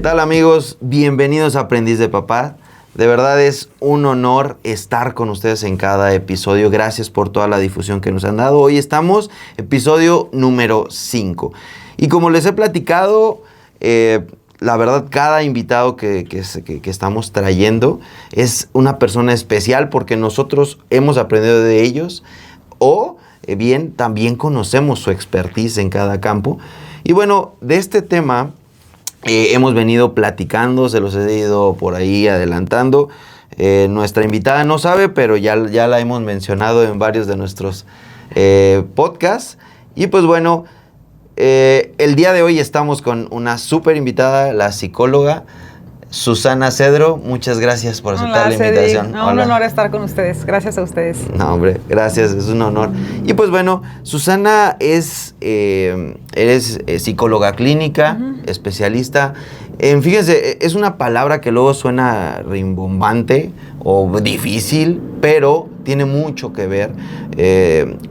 tal, amigos? Bienvenidos a Aprendiz de Papá. De verdad es un honor estar con ustedes en cada episodio. Gracias por toda la difusión que nos han dado. Hoy estamos episodio número 5. Y como les he platicado, la verdad cada invitado que estamos trayendo es una persona especial porque nosotros hemos aprendido de ellos o bien también conocemos su expertise en cada campo. Y bueno, de este tema hemos venido platicando, se los he ido por ahí adelantando. Nuestra invitada no sabe, pero ya la hemos mencionado en varios de nuestros podcasts. Y pues bueno, el día de hoy estamos con una súper invitada, la psicóloga Susana Cedro. Muchas gracias por aceptar la invitación. No, un honor estar con ustedes. Gracias a ustedes. No, hombre, gracias, es un honor. Y pues bueno, Susana eres psicóloga clínica, especialista. Fíjense, es una palabra que luego suena rimbombante o difícil, pero tiene mucho que ver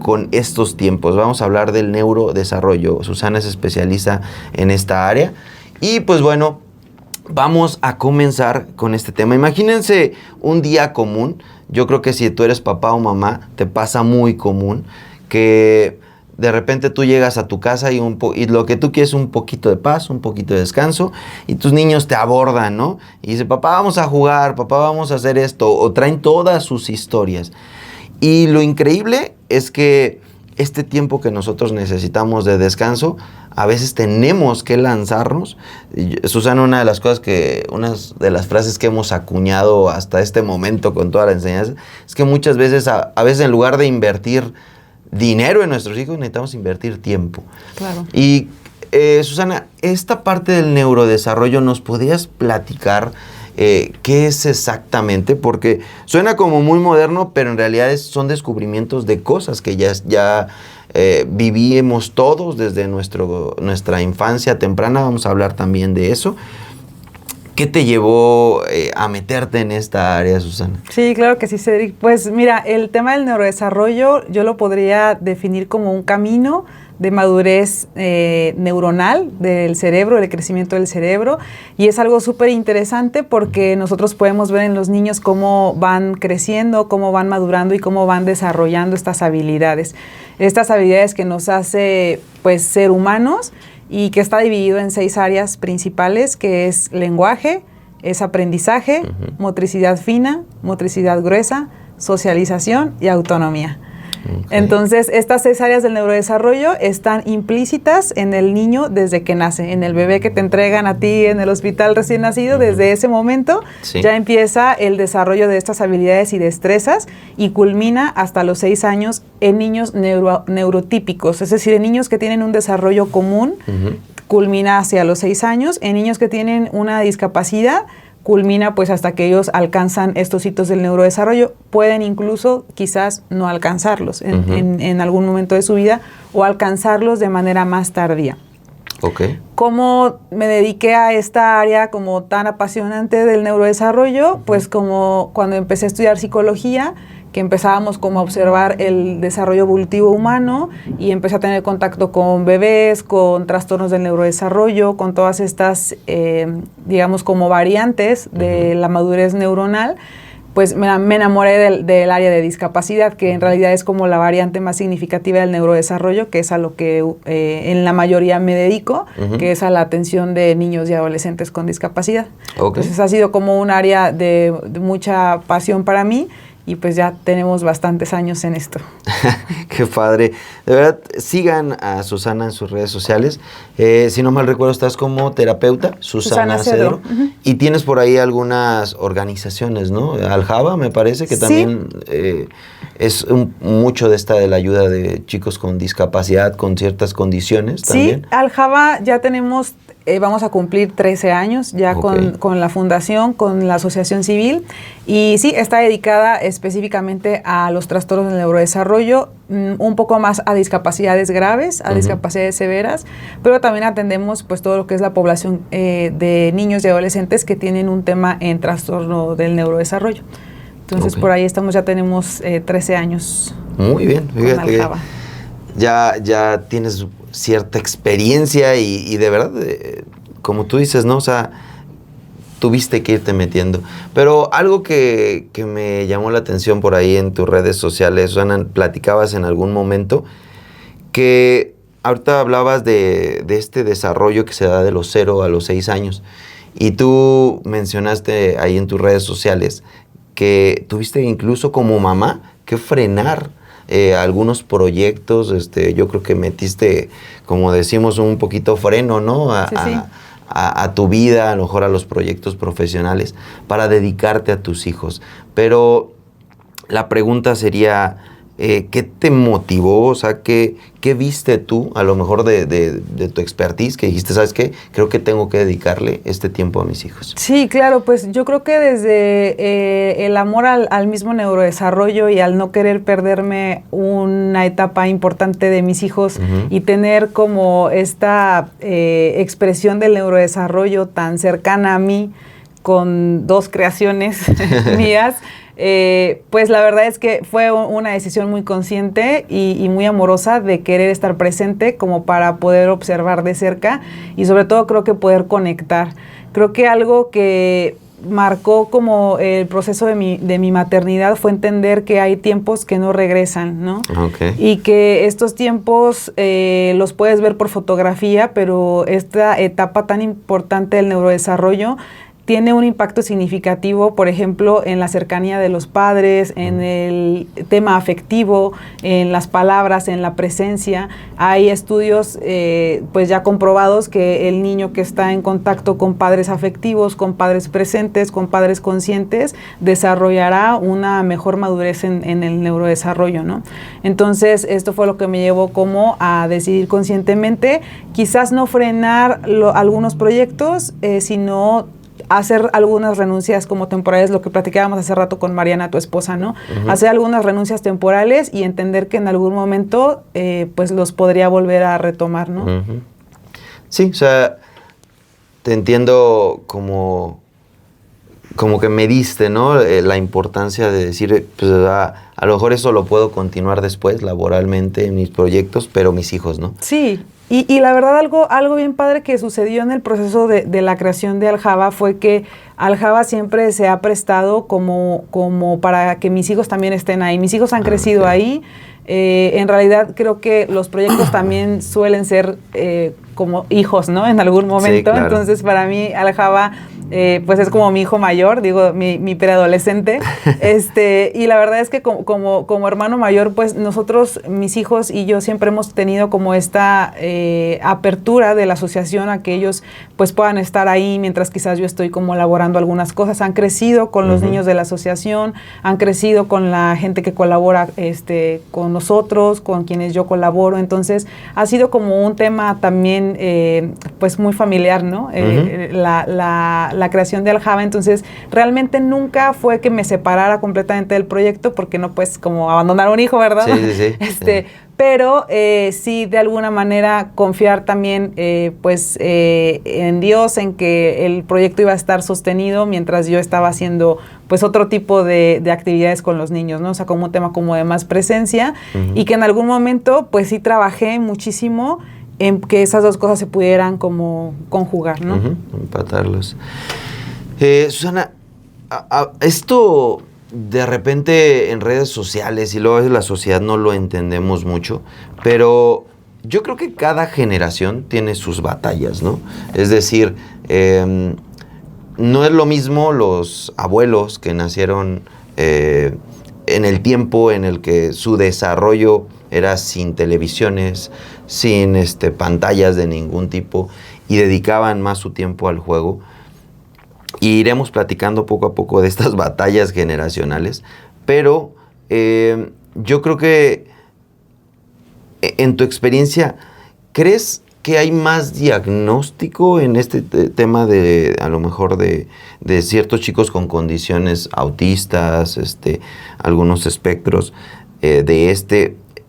con estos tiempos. Vamos a hablar del neurodesarrollo. Susana es especialista en esta área. Y pues bueno, vamos a comenzar con este tema. Imagínense un día común. Yo creo que si tú eres papá o mamá, te pasa muy común que de repente tú llegas a tu casa y lo que tú quieres es un poquito de paz, un poquito de descanso, y tus niños te abordan, ¿no? Y dicen, papá, vamos a jugar, papá, vamos a hacer esto, o traen todas sus historias. Y lo increíble es que este tiempo que nosotros necesitamos de descanso, a veces tenemos que lanzarnos. Susana, una de las frases que hemos acuñado hasta este momento con toda la enseñanza, es que muchas veces, a veces en lugar de invertir dinero en nuestros hijos, necesitamos invertir tiempo. Claro. Y Susana, esta parte del neurodesarrollo, ¿nos podrías platicar qué es exactamente? Porque suena como muy moderno, pero en realidad son descubrimientos de cosas que ya vivimos todos desde nuestra infancia temprana. Vamos a hablar también de eso. ¿Qué te llevó a meterte en esta área, Susana? Sí, claro que sí, Cedric. Pues mira, el tema del neurodesarrollo yo lo podría definir como un camino de madurez neuronal del cerebro, del crecimiento del cerebro, y es algo súper interesante porque nosotros podemos ver en los niños cómo van creciendo, cómo van madurando y cómo van desarrollando estas habilidades que nos hace pues ser humanos, y que está dividido en 6 áreas principales, que es lenguaje, es aprendizaje, motricidad fina, motricidad gruesa, socialización y autonomía. Okay. Entonces, estas 6 áreas del neurodesarrollo están implícitas en el niño desde que nace, en el bebé que te entregan a ti en el hospital recién nacido. Desde ese momento ya empieza el desarrollo de estas habilidades y destrezas y culmina hasta los 6 años en niños neurotípicos, es decir, en niños que tienen un desarrollo común, culmina hacia los 6 años, en niños que tienen una discapacidad, culmina pues hasta que ellos alcanzan estos hitos del neurodesarrollo. Pueden incluso quizás no alcanzarlos en algún momento de su vida, o alcanzarlos de manera más tardía. Okay. ¿Cómo me dediqué a esta área como tan apasionante del neurodesarrollo? Pues como cuando empecé a estudiar psicología, que empezábamos como a observar el desarrollo evolutivo humano, y empecé a tener contacto con bebés, con trastornos del neurodesarrollo, con todas estas, digamos, como variantes de la madurez neuronal. Pues me enamoré del área de discapacidad, que en realidad es como la variante más significativa del neurodesarrollo, que es a lo que en la mayoría me dedico, que es a la atención de niños y adolescentes con discapacidad. Okay. Entonces ha sido como un área de mucha pasión para mí, y pues ya tenemos bastantes años en esto. Qué padre. De verdad, sigan a Susana en sus redes sociales. Si no mal recuerdo, estás como terapeuta, Susana Cedro. Y tienes por ahí algunas organizaciones, ¿no? Aljaba, me parece, que también es mucho de la ayuda de chicos con discapacidad, con ciertas condiciones también. Sí, Aljaba ya tenemos... vamos a cumplir 13 años ya con la fundación, con la asociación civil, y sí, está dedicada específicamente a los trastornos del neurodesarrollo, un poco más a discapacidades graves, a discapacidades severas, pero también atendemos pues todo lo que es la población de niños y adolescentes que tienen un tema en trastorno del neurodesarrollo. Entonces por ahí estamos, ya tenemos 13 años. Muy bien, fíjate que ya tienes cierta experiencia y de verdad, como tú dices, ¿no? O sea, tuviste que irte metiendo. Pero algo que me llamó la atención por ahí en tus redes sociales, Susana, platicabas en algún momento que ahorita hablabas de este desarrollo que se da de los 0 a los 6 años. Y tú mencionaste ahí en tus redes sociales que tuviste incluso como mamá que frenar algunos proyectos. Yo creo que metiste, como decimos, un poquito freno, ¿no? Sí. A tu vida, a lo mejor a los proyectos profesionales, para dedicarte a tus hijos. Pero la pregunta sería, ¿qué te motivó? O sea, ¿qué viste tú, a lo mejor de tu expertise, que dijiste, ¿sabes qué? Creo que tengo que dedicarle este tiempo a mis hijos. Sí, claro, pues yo creo que desde el amor al mismo neurodesarrollo y al no querer perderme una etapa importante de mis hijos y tener como esta expresión del neurodesarrollo tan cercana a mí, con 2 creaciones mías, pues la verdad es que fue una decisión muy consciente y muy amorosa de querer estar presente como para poder observar de cerca y sobre todo creo que poder conectar. Creo que algo que marcó como el proceso de mi maternidad fue entender que hay tiempos que no regresan, ¿no? Okay. Y que estos tiempos los puedes ver por fotografía, pero esta etapa tan importante del neurodesarrollo tiene un impacto significativo, por ejemplo, en la cercanía de los padres, en el tema afectivo, en las palabras, en la presencia. Hay estudios pues ya comprobados que el niño que está en contacto con padres afectivos, con padres presentes, con padres conscientes, desarrollará una mejor madurez en el neurodesarrollo, ¿no? Entonces, esto fue lo que me llevó como a decidir conscientemente, quizás no frenar algunos proyectos, sino hacer algunas renuncias como temporales, lo que platicábamos hace rato con Mariana, tu esposa, ¿no? Hacer algunas renuncias temporales y entender que en algún momento pues los podría volver a retomar, ¿no? Sí, o sea, te entiendo como que me diste, ¿no? La importancia de decir, pues a lo mejor eso lo puedo continuar después, laboralmente, en mis proyectos, pero mis hijos, ¿no? Sí. Y la verdad algo bien padre que sucedió en el proceso de la creación de Aljaba fue que Aljaba siempre se ha prestado como para que mis hijos también estén ahí. Mis hijos han crecido ahí. En realidad creo que los proyectos también suelen ser como hijos, ¿no? En algún momento. Sí, claro. Entonces para mí Aljaba pues es como mi hijo mayor, digo, mi preadolescente. Y la verdad es que como hermano mayor, pues nosotros, mis hijos y yo siempre hemos tenido como esta apertura de la asociación a que ellos pues puedan estar ahí mientras quizás yo estoy como elaborando algunas cosas. Han crecido con los niños de la asociación, han crecido con la gente que colabora con nosotros, con quienes yo colaboro. Entonces ha sido como un tema también pues muy familiar, ¿no? La creación de Aljaba. Entonces realmente nunca fue que me separara completamente del proyecto, porque no pues como abandonar a un hijo, ¿verdad? Sí. Pero sí de alguna manera confiar también pues en Dios, en que el proyecto iba a estar sostenido mientras yo estaba haciendo pues otro tipo de actividades con los niños, ¿no? O sea, como un tema como de más presencia y que en algún momento pues sí trabajé muchísimo en que esas dos cosas se pudieran como conjugar, ¿no? Empatarlos. Susana, esto de repente en redes sociales y luego a veces la sociedad no lo entendemos mucho, pero yo creo que cada generación tiene sus batallas, ¿no? Es decir, no es lo mismo los abuelos que nacieron en el tiempo en el que su desarrollo era sin televisiones, sin pantallas de ningún tipo y dedicaban más su tiempo al juego. Y iremos platicando poco a poco de estas batallas generacionales, pero yo creo que en tu experiencia, ¿crees que hay más diagnóstico en este tema de, a lo mejor, de ciertos chicos con condiciones autistas, algunos espectros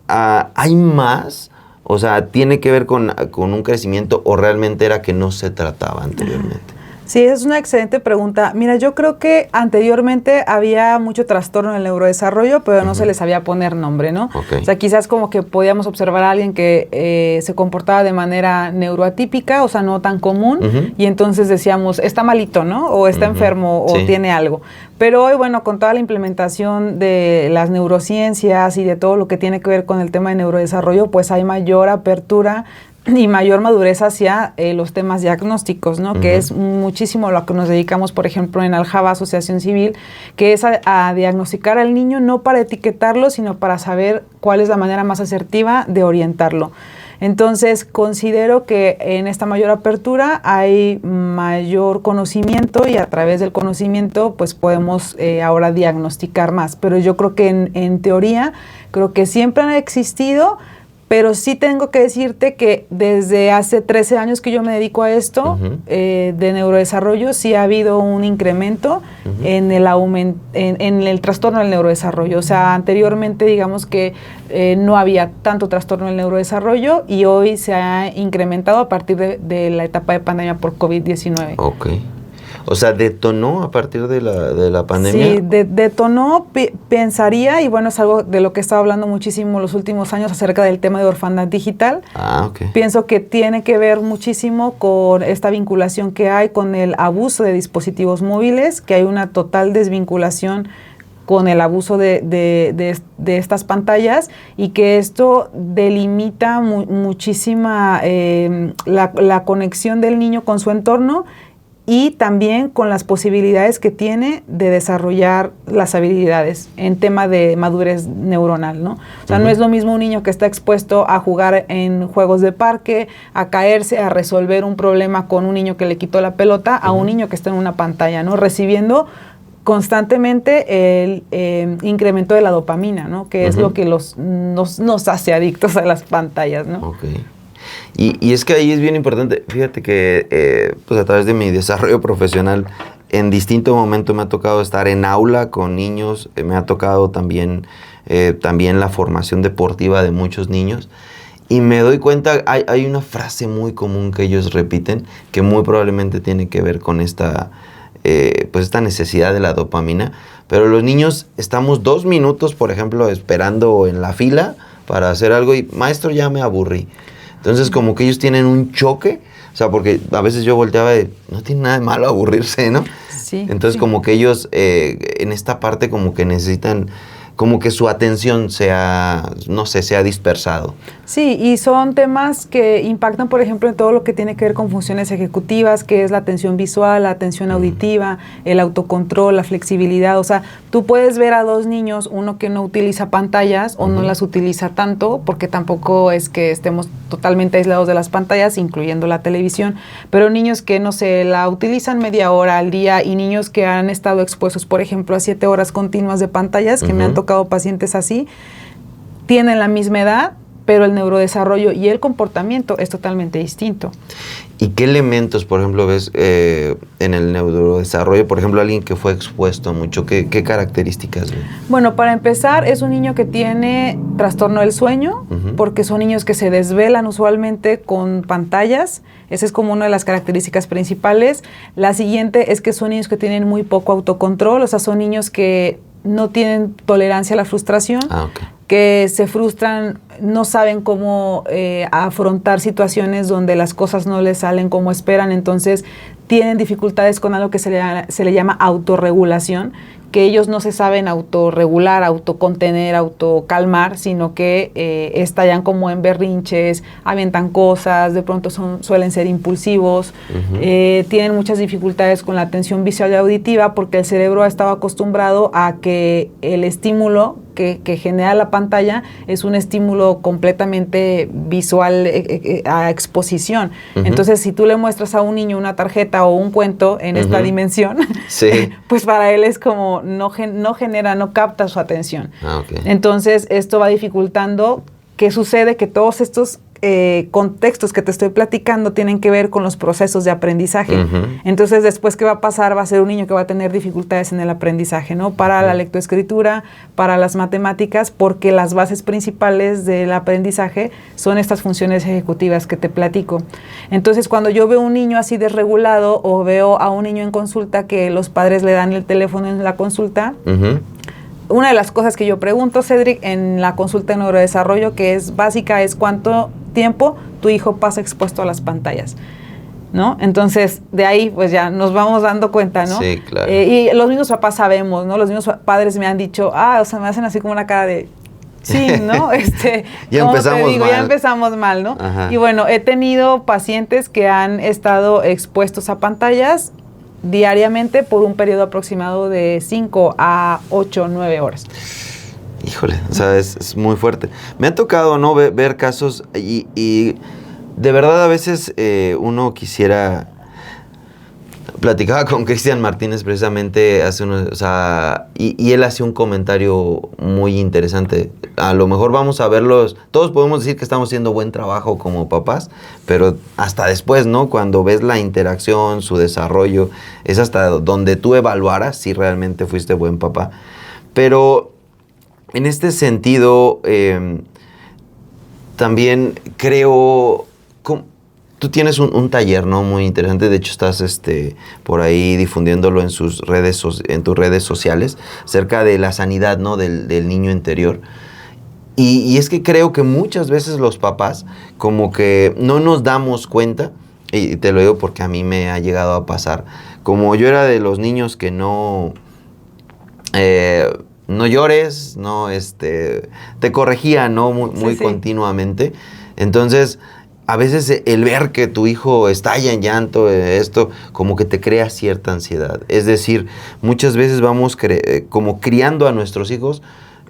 ¿hay más? O sea, ¿tiene que ver con un crecimiento o realmente era que no se trataba anteriormente? Sí, es una excelente pregunta. Mira, yo creo que anteriormente había mucho trastorno en el neurodesarrollo, pero no se les sabía poner nombre, ¿no? Okay. O sea, quizás como que podíamos observar a alguien que se comportaba de manera neuroatípica, o sea, no tan común, y entonces decíamos, está malito, ¿no? O está enfermo, o tiene algo. Pero hoy, bueno, con toda la implementación de las neurociencias y de todo lo que tiene que ver con el tema de neurodesarrollo, pues hay mayor apertura y mayor madurez hacia los temas diagnósticos, ¿no? Que es muchísimo lo que nos dedicamos, por ejemplo, en Aljaba Asociación Civil, que es a diagnosticar al niño no para etiquetarlo, sino para saber cuál es la manera más asertiva de orientarlo. Entonces, considero que en esta mayor apertura hay mayor conocimiento y a través del conocimiento pues podemos ahora diagnosticar más. Pero yo creo que en teoría, creo que siempre han existido, pero sí tengo que decirte que desde hace 13 años que yo me dedico a esto, de neurodesarrollo, sí ha habido un incremento en el trastorno del neurodesarrollo. O sea, anteriormente digamos que no había tanto trastorno del neurodesarrollo y hoy se ha incrementado a partir de la etapa de pandemia por COVID-19. Ok. O sea, ¿detonó a partir de la pandemia? Sí, detonó, pensaría, y bueno, es algo de lo que he estado hablando muchísimo los últimos años acerca del tema de orfandad digital. Ah, ok. Pienso que tiene que ver muchísimo con esta vinculación que hay con el abuso de dispositivos móviles, que hay una total desvinculación con el abuso de estas pantallas y que esto delimita muchísima la conexión del niño con su entorno y también con las posibilidades que tiene de desarrollar las habilidades en tema de madurez neuronal, ¿no? O sea, no es lo mismo un niño que está expuesto a jugar en juegos de parque, a caerse, a resolver un problema con un niño que le quitó la pelota, a un niño que está en una pantalla, ¿no? Recibiendo constantemente el incremento de la dopamina, ¿no? Que es lo que nos hace adictos a las pantallas, ¿no? Okay. Y es que ahí es bien importante, fíjate que pues a través de mi desarrollo profesional, en distinto momento me ha tocado estar en aula con niños, me ha tocado también la formación deportiva de muchos niños, y me doy cuenta, hay una frase muy común que ellos repiten, que muy probablemente tiene que ver con esta necesidad de la dopamina, pero los niños estamos 2 minutos, por ejemplo, esperando en la fila para hacer algo y, maestro, ya me aburrí. Entonces, como que ellos tienen un choque, o sea, porque a veces yo volteaba de, no tiene nada de malo aburrirse, ¿no? Sí. Entonces, como que ellos en esta parte como que necesitan, como que su atención sea dispersado. Sí, y son temas que impactan, por ejemplo, en todo lo que tiene que ver con funciones ejecutivas, que es la atención visual, la atención auditiva, el autocontrol, la flexibilidad. O sea, tú puedes ver a 2 niños, uno que no utiliza pantallas o no las utiliza tanto, porque tampoco es que estemos totalmente aislados de las pantallas, incluyendo la televisión, pero niños que, no sé, la utilizan media hora al día y niños que han estado expuestos, por ejemplo, a 7 horas continuas de pantallas, que me han tocado pacientes así, tienen la misma edad, pero el neurodesarrollo y el comportamiento es totalmente distinto. ¿Y qué elementos, por ejemplo, ves en el neurodesarrollo? Por ejemplo, alguien que fue expuesto mucho, ¿qué características ves? Bueno, para empezar, es un niño que tiene trastorno del sueño, porque son niños que se desvelan usualmente con pantallas. Esa es como una de las características principales. La siguiente es que son niños que tienen muy poco autocontrol, o sea, son niños que no tienen tolerancia a la frustración. Que se frustran, no saben cómo afrontar situaciones donde las cosas no les salen como esperan, entonces tienen dificultades con algo que se le llama autorregulación, que ellos no se saben autorregular, autocontener, autocalmar, sino que estallan como en berrinches, avientan cosas, de pronto suelen ser impulsivos, tienen muchas dificultades con la atención visual y auditiva porque el cerebro ha estado acostumbrado a que el estímulo que genera la pantalla es un estímulo completamente visual a exposición. Entonces, si tú le muestras a un niño una tarjeta o un cuento en esta dimensión, pues para él es como no capta su atención. Entonces, esto va dificultando. ¿Qué sucede? Que todos estos contextos que te estoy platicando tienen que ver con los procesos de aprendizaje. Entonces, después, ¿qué va a pasar? Va a ser un niño que va a tener dificultades en el aprendizaje, ¿no? Para la lectoescritura, para las matemáticas, porque las bases principales del aprendizaje son estas funciones ejecutivas que te platico. Entonces, cuando yo veo un niño así desregulado o veo a un niño en consulta que los padres le dan el teléfono en la consulta, una de las cosas que yo pregunto, Cedric, en la consulta de neurodesarrollo, que es básica, es cuánto tiempo tu hijo pasa expuesto a las pantallas, ¿no? Entonces, de ahí, pues ya nos vamos dando cuenta, ¿no? Sí, claro. Y los mismos papás sabemos, ¿no? Los mismos padres me han dicho, o sea, me hacen así como una cara de... Sí, ¿no? Ya empezamos mal. Ya empezamos mal, ¿no? Ajá. Y bueno, he tenido pacientes que han estado expuestos a pantallas diariamente por un periodo aproximado de 5 a 8, 9 horas. Híjole, o sea, es muy fuerte. Me ha tocado, ¿no? Ver casos y de verdad a veces uno quisiera... Platicaba con Cristian Martínez precisamente hace unos... O sea, y él hacía un comentario muy interesante. A lo mejor vamos a verlos... Todos podemos decir que estamos haciendo buen trabajo como papás, pero hasta después, ¿no? Cuando ves la interacción, su desarrollo, es hasta donde tú evaluaras si realmente fuiste buen papá. Pero en este sentido, también creo... Tú tienes un taller, ¿no? Muy interesante. De hecho, estás por ahí difundiéndolo en tus redes sociales acerca de la sanidad, ¿no? Del niño interior. Y es que creo que muchas veces los papás como que no nos damos cuenta, y te lo digo porque a mí me ha llegado a pasar, como yo era de los niños que no llores, no te corregía, ¿no? Muy Sí. continuamente. Entonces, a veces el ver que tu hijo estalla en llanto, esto, como que te crea cierta ansiedad. Es decir, muchas veces vamos como criando a nuestros hijos,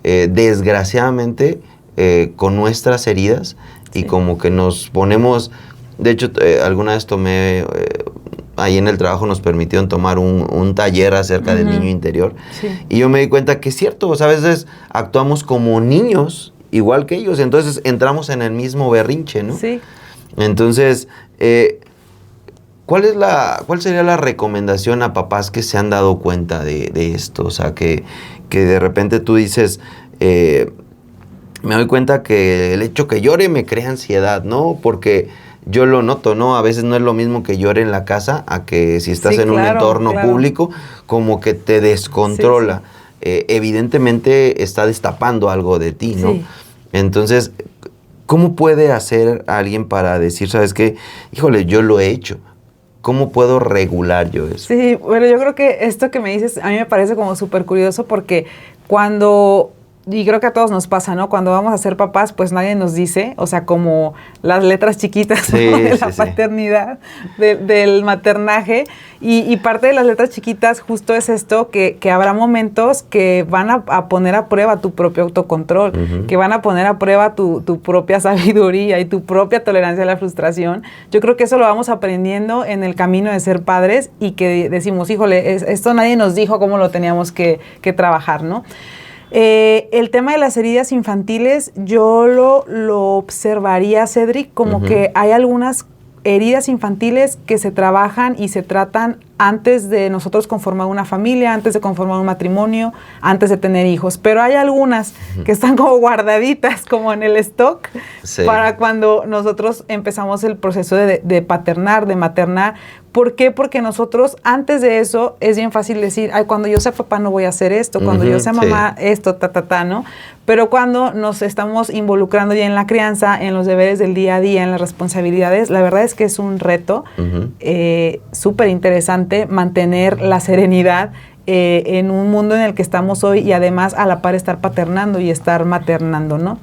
desgraciadamente, con nuestras heridas, y Sí. como que nos ponemos... De hecho, alguna vez tomé... ahí en el trabajo nos permitieron tomar un taller acerca del niño interior. Sí. Y yo me di cuenta que es cierto, o sea, a veces actuamos como niños, igual que ellos. Entonces entramos en el mismo berrinche, ¿no? Sí. Entonces, ¿cuál sería la recomendación a papás que se han dado cuenta de esto? O sea, que de repente tú dices, me doy cuenta que el hecho que llore me crea ansiedad, ¿no? Porque yo lo noto, ¿no? A veces no es lo mismo que llore en la casa a que si estás en un entorno público, como que te descontrola. Sí. Evidentemente está destapando algo de ti, ¿no? Sí. Entonces, ¿cómo puede hacer alguien para decir, ¿sabes qué? Híjole, yo lo he hecho. ¿Cómo puedo regular yo eso? Sí, bueno, yo creo que esto que me dices a mí me parece como súper curioso porque y creo que a todos nos pasa, ¿no? Cuando vamos a ser papás, pues nadie nos dice, o sea, como las letras chiquitas, ¿no? De la paternidad, del maternaje. Y parte de las letras chiquitas justo es esto, que habrá momentos que van a poner a prueba tu propio autocontrol, que van a poner a prueba tu propia sabiduría y tu propia tolerancia a la frustración. Yo creo que eso lo vamos aprendiendo en el camino de ser padres y que decimos, híjole, esto nadie nos dijo cómo lo teníamos que trabajar, ¿no? El tema de las heridas infantiles, yo lo observaría, Cedric, como que hay algunas heridas infantiles que se trabajan y se tratan antes de nosotros conformar una familia, antes de conformar un matrimonio, antes de tener hijos. Pero hay algunas que están como guardaditas, como en el stock, para cuando nosotros empezamos el proceso de paternar, de maternar. ¿Por qué? Porque nosotros, antes de eso, es bien fácil decir, ay, cuando yo sea papá no voy a hacer esto, cuando yo sea mamá, esto, ¿no? Pero cuando nos estamos involucrando ya en la crianza, en los deberes del día a día, en las responsabilidades, la verdad es que es un reto súper interesante mantener la serenidad en un mundo en el que estamos hoy y además a la par estar paternando y estar maternando, ¿no?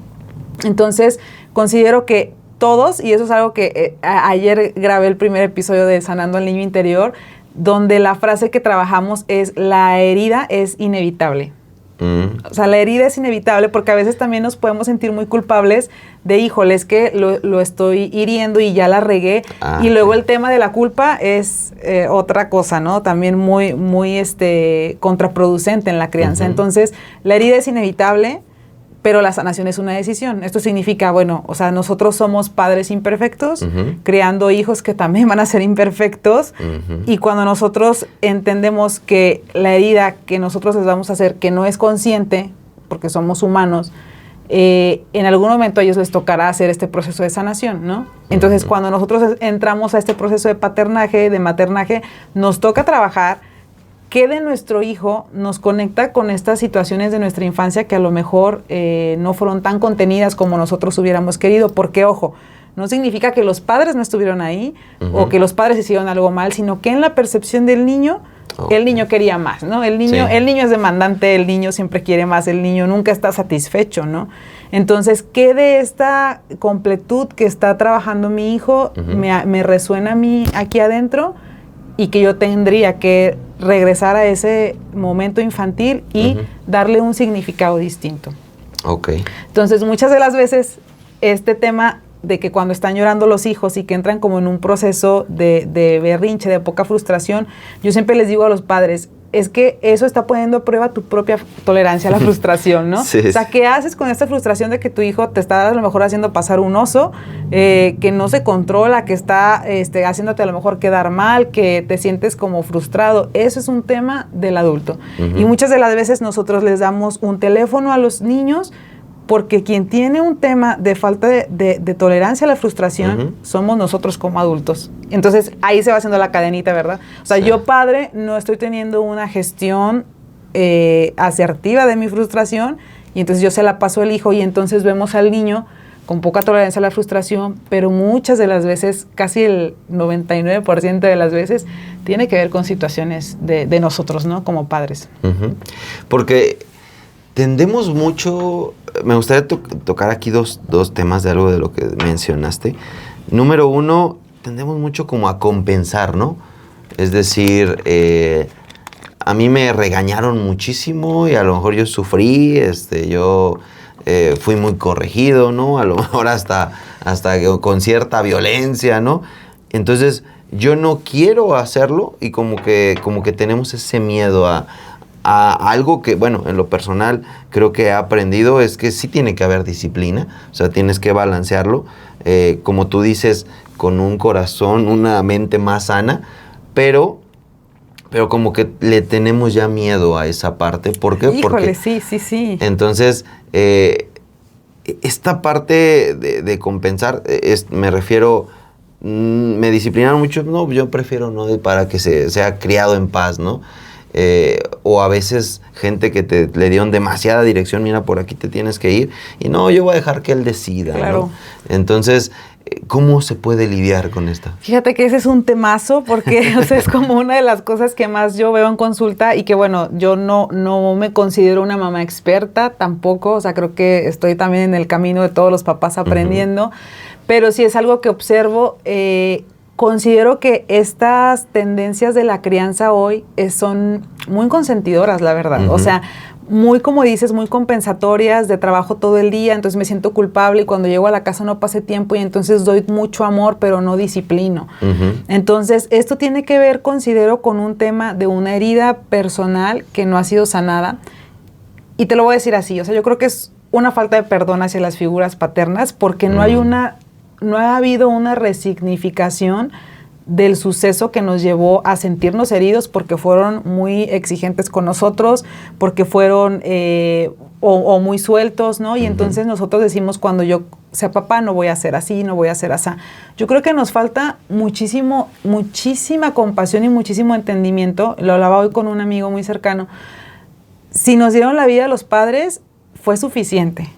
Entonces, considero que todos, y eso es algo que ayer grabé el primer episodio de Sanando al Niño Interior, donde la frase que trabajamos es, la herida es inevitable. O sea, la herida es inevitable porque a veces también nos podemos sentir muy culpables de, híjole, es que lo estoy hiriendo y ya la regué. Y luego el tema de la culpa es otra cosa, ¿no? También muy contraproducente en la crianza. Entonces, la herida es inevitable. pero la sanación es una decisión. Esto significa, bueno, o sea, nosotros somos padres imperfectos, creando hijos que también van a ser imperfectos, y cuando nosotros entendemos que la herida que nosotros les vamos a hacer, que no es consciente, porque somos humanos, en algún momento a ellos les tocará hacer este proceso de sanación, ¿no? Entonces, cuando nosotros entramos a este proceso de paternaje, de maternaje, nos toca trabajar qué de nuestro hijo nos conecta con estas situaciones de nuestra infancia que a lo mejor no fueron tan contenidas como nosotros hubiéramos querido, porque, ojo, no significa que los padres no estuvieron ahí o que los padres hicieron algo mal, sino que en la percepción del niño, el niño quería más, ¿no? El niño es demandante, el niño siempre quiere más, el niño nunca está satisfecho, ¿no? Entonces, ¿qué de esta completud que está trabajando mi hijo me resuena a mí aquí adentro? Y que yo tendría que regresar a ese momento infantil y darle un significado distinto. Ok. Entonces, muchas de las veces, este tema de que cuando están llorando los hijos y que entran como en un proceso de berrinche, de poca frustración, yo siempre les digo a los padres, es que eso está poniendo a prueba tu propia tolerancia a la frustración, ¿no? Sí. O sea, ¿qué haces con esta frustración de que tu hijo te está a lo mejor haciendo pasar un oso, que no se controla, que está haciéndote a lo mejor quedar mal, que te sientes como frustrado? Eso es un tema del adulto. Y muchas de las veces nosotros les damos un teléfono a los niños porque quien tiene un tema de falta de tolerancia a la frustración somos nosotros como adultos. Entonces, ahí se va haciendo la cadenita, ¿verdad? O sea, yo padre no estoy teniendo una gestión asertiva de mi frustración y entonces yo se la paso al hijo y entonces vemos al niño con poca tolerancia a la frustración, pero muchas de las veces, casi el 99% de las veces, tiene que ver con situaciones de nosotros, ¿no? Como padres. Porque tendemos mucho, me gustaría tocar aquí dos temas de algo de lo que mencionaste. Número uno, tendemos mucho como a compensar, ¿no? Es decir, a mí me regañaron muchísimo y a lo mejor yo sufrí, yo fui muy corregido, ¿no? A lo mejor hasta con cierta violencia, ¿no? Entonces, yo no quiero hacerlo y como que tenemos ese miedo a algo que, bueno, en lo personal creo que he aprendido es que sí tiene que haber disciplina, o sea, tienes que balancearlo, como tú dices, con un corazón, una mente más sana, pero como que le tenemos ya miedo a esa parte. ¿Por qué? Híjole, sí. Entonces, esta parte de compensar, me refiero, me disciplinaron mucho, no, yo prefiero no, para que sea criado en paz, ¿no? O a veces gente que le dieron demasiada dirección, mira, por aquí te tienes que ir, y no, yo voy a dejar que él decida, claro, ¿no? Entonces, ¿cómo se puede lidiar con esto? Fíjate que ese es un temazo porque o sea, es como una de las cosas que más yo veo en consulta y que bueno, yo no me considero una mamá experta tampoco, o sea, creo que estoy también en el camino de todos los papás aprendiendo, pero sí es algo que observo. Considero que estas tendencias de la crianza hoy son muy consentidoras, la verdad. O sea, muy, como dices, muy compensatorias, de trabajo todo el día, entonces me siento culpable y cuando llego a la casa no pasé tiempo y entonces doy mucho amor, pero no disciplino. Entonces, esto tiene que ver, considero, con un tema de una herida personal que no ha sido sanada. Y te lo voy a decir así, o sea, yo creo que es una falta de perdón hacia las figuras paternas porque no ha habido una resignificación del suceso que nos llevó a sentirnos heridos porque fueron muy exigentes con nosotros, porque fueron o muy sueltos, ¿no? Y entonces nosotros decimos, cuando yo sea papá, no voy a ser así, no voy a ser así. Yo creo que nos falta muchísima compasión y muchísimo entendimiento. Lo hablaba hoy con un amigo muy cercano. Si nos dieron la vida a los padres, fue suficiente,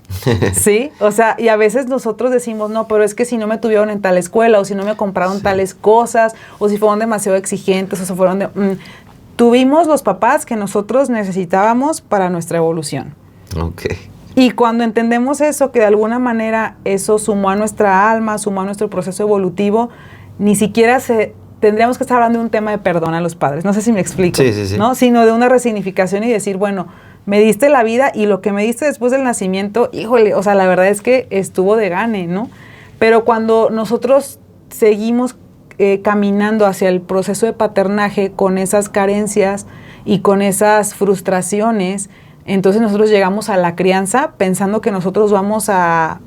¿sí? O sea, y a veces nosotros decimos, no, pero es que si no me tuvieron en tal escuela, o si no me compraron tales cosas, o si fueron demasiado exigentes, o si fueron tuvimos los papás que nosotros necesitábamos para nuestra evolución. Ok. Y cuando entendemos eso, que de alguna manera eso sumó a nuestra alma, sumó a nuestro proceso evolutivo, ni siquiera tendríamos que estar hablando de un tema de perdón a los padres. No sé si me explico. Sí. ¿No? Sino de una resignificación y decir, bueno, me diste la vida y lo que me diste después del nacimiento, híjole, o sea, la verdad es que estuvo de gane, ¿no? Pero cuando nosotros seguimos caminando hacia el proceso de paternaje con esas carencias y con esas frustraciones, Entonces nosotros llegamos a la crianza pensando que nosotros vamos a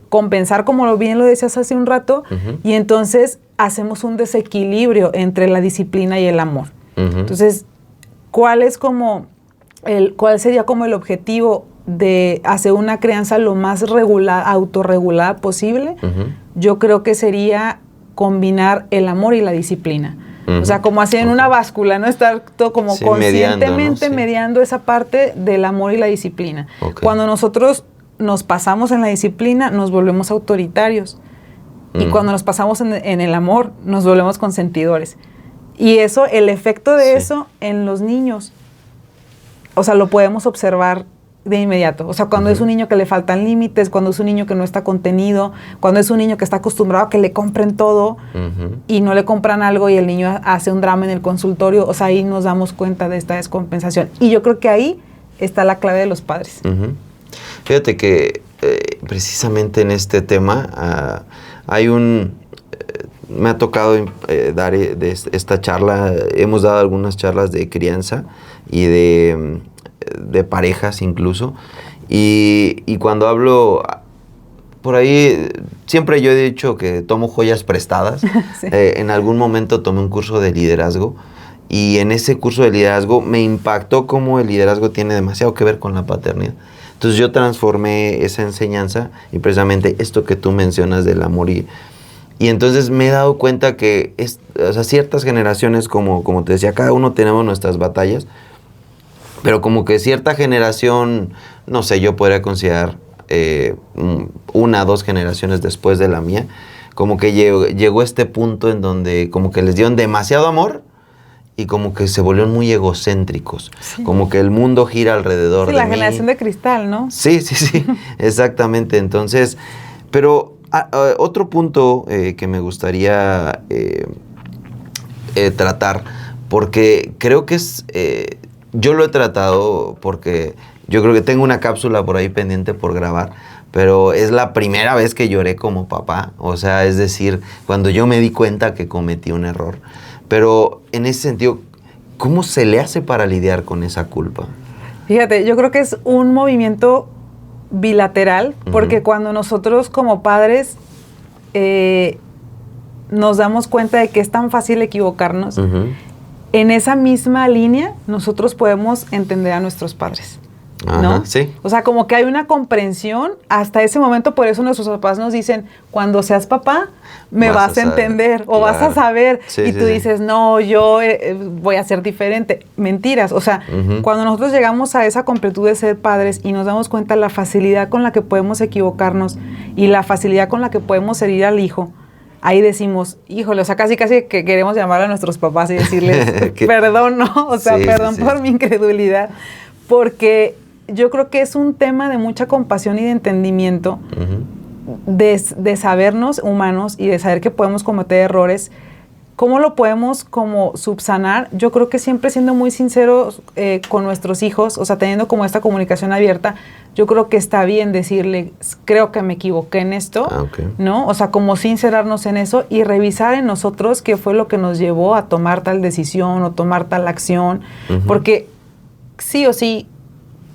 compensar, como bien lo decías hace un rato, y entonces hacemos un desequilibrio entre la disciplina y el amor. Entonces, ¿cuál sería como el objetivo de hacer una crianza lo más autorregulada posible? Yo creo que sería combinar el amor y la disciplina. O sea, como así en una báscula, ¿no? Estar todo como conscientemente mediando esa parte del amor y la disciplina. Cuando nosotros nos pasamos en la disciplina, nos volvemos autoritarios. Y cuando nos pasamos en el amor, nos volvemos consentidores. Y eso, el efecto de eso en los niños, o sea, lo podemos observar de inmediato. O sea, cuando es un niño que le faltan límites, cuando es un niño que no está contenido, cuando es un niño que está acostumbrado a que le compren todo y no le compran algo y el niño hace un drama en el consultorio, o sea, ahí nos damos cuenta de esta descompensación. Y yo creo que ahí está la clave de los padres. Fíjate que precisamente en este tema me ha tocado dar esta charla, hemos dado algunas charlas de crianza y de parejas incluso, y cuando hablo por ahí, siempre yo he dicho que tomo joyas prestadas. Sí. En algún momento tomé un curso de liderazgo, y en ese curso de liderazgo me impactó cómo el liderazgo tiene demasiado que ver con la paternidad. Entonces yo transformé esa enseñanza y precisamente esto que tú mencionas del amor, y entonces me he dado cuenta que o sea, ciertas generaciones, como te decía, cada uno tenemos nuestras batallas, pero como que cierta generación, no sé, yo podría considerar 1 o 2 generaciones después de la mía, como que llegó este punto en donde como que les dieron demasiado amor y como que se volvieron muy egocéntricos. Sí. Como que el mundo gira alrededor de mí. La generación de cristal, ¿no? Sí, exactamente. Entonces, pero otro punto que me gustaría tratar, porque creo que yo lo he tratado porque yo creo que tengo una cápsula por ahí pendiente por grabar, pero es la primera vez que lloré como papá. O sea, es decir, cuando yo me di cuenta que cometí un error. Pero en ese sentido, ¿cómo se le hace para lidiar con esa culpa? Fíjate, yo creo que es un movimiento bilateral, porque cuando nosotros como padres nos damos cuenta de que es tan fácil equivocarnos, en esa misma línea nosotros podemos entender a nuestros padres, ¿no? Ajá, sí. O sea, como que hay una comprensión hasta ese momento. Por eso nuestros papás nos dicen, cuando seas papá, me vas a entender, o vas a saber. Sí, y tú dices, no, yo voy a ser diferente. Mentiras. O sea, cuando nosotros llegamos a esa completud de ser padres y nos damos cuenta de la facilidad con la que podemos equivocarnos y la facilidad con la que podemos herir al hijo, ahí decimos, híjole, o sea, casi que queremos llamar a nuestros papás y decirles, perdón, ¿no? O sea, perdón por mi incredulidad. Porque yo creo que es un tema de mucha compasión y de entendimiento, de sabernos humanos y de saber que podemos cometer errores. ¿Cómo lo podemos como subsanar? Yo creo que siempre siendo muy sinceros con nuestros hijos, o sea, teniendo como esta comunicación abierta. Yo creo que está bien decirle, creo que me equivoqué en esto, ¿no? O sea, como sincerarnos en eso y revisar en nosotros qué fue lo que nos llevó a tomar tal decisión o tomar tal acción, porque sí o sí,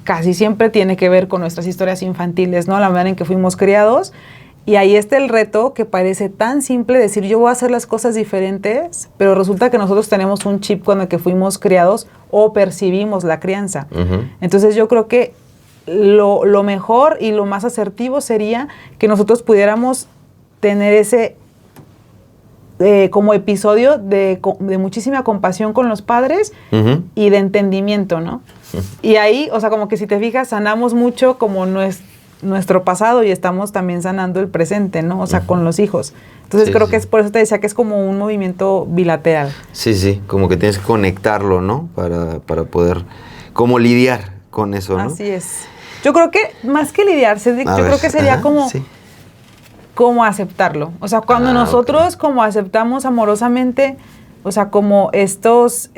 casi siempre tiene que ver con nuestras historias infantiles, ¿no? La manera en que fuimos criados. Y ahí está el reto, que parece tan simple decir, yo voy a hacer las cosas diferentes, pero resulta que nosotros tenemos un chip con el que fuimos criados o percibimos la crianza. Entonces yo creo que lo mejor y lo más asertivo sería que nosotros pudiéramos tener ese como episodio de muchísima compasión con los padres y de entendimiento, ¿no? Y ahí, o sea, como que si te fijas, sanamos mucho como nuestro pasado y estamos también sanando el presente, ¿no? O sea, con los hijos. Entonces creo que es por eso te decía que es como un movimiento bilateral. Sí, como que tienes que conectarlo, ¿no? Para poder como lidiar con eso, ¿no? Así es. Yo creo que más que lidiarse, creo que sería como aceptarlo. O sea, cuando nosotros como aceptamos amorosamente, o sea, como estos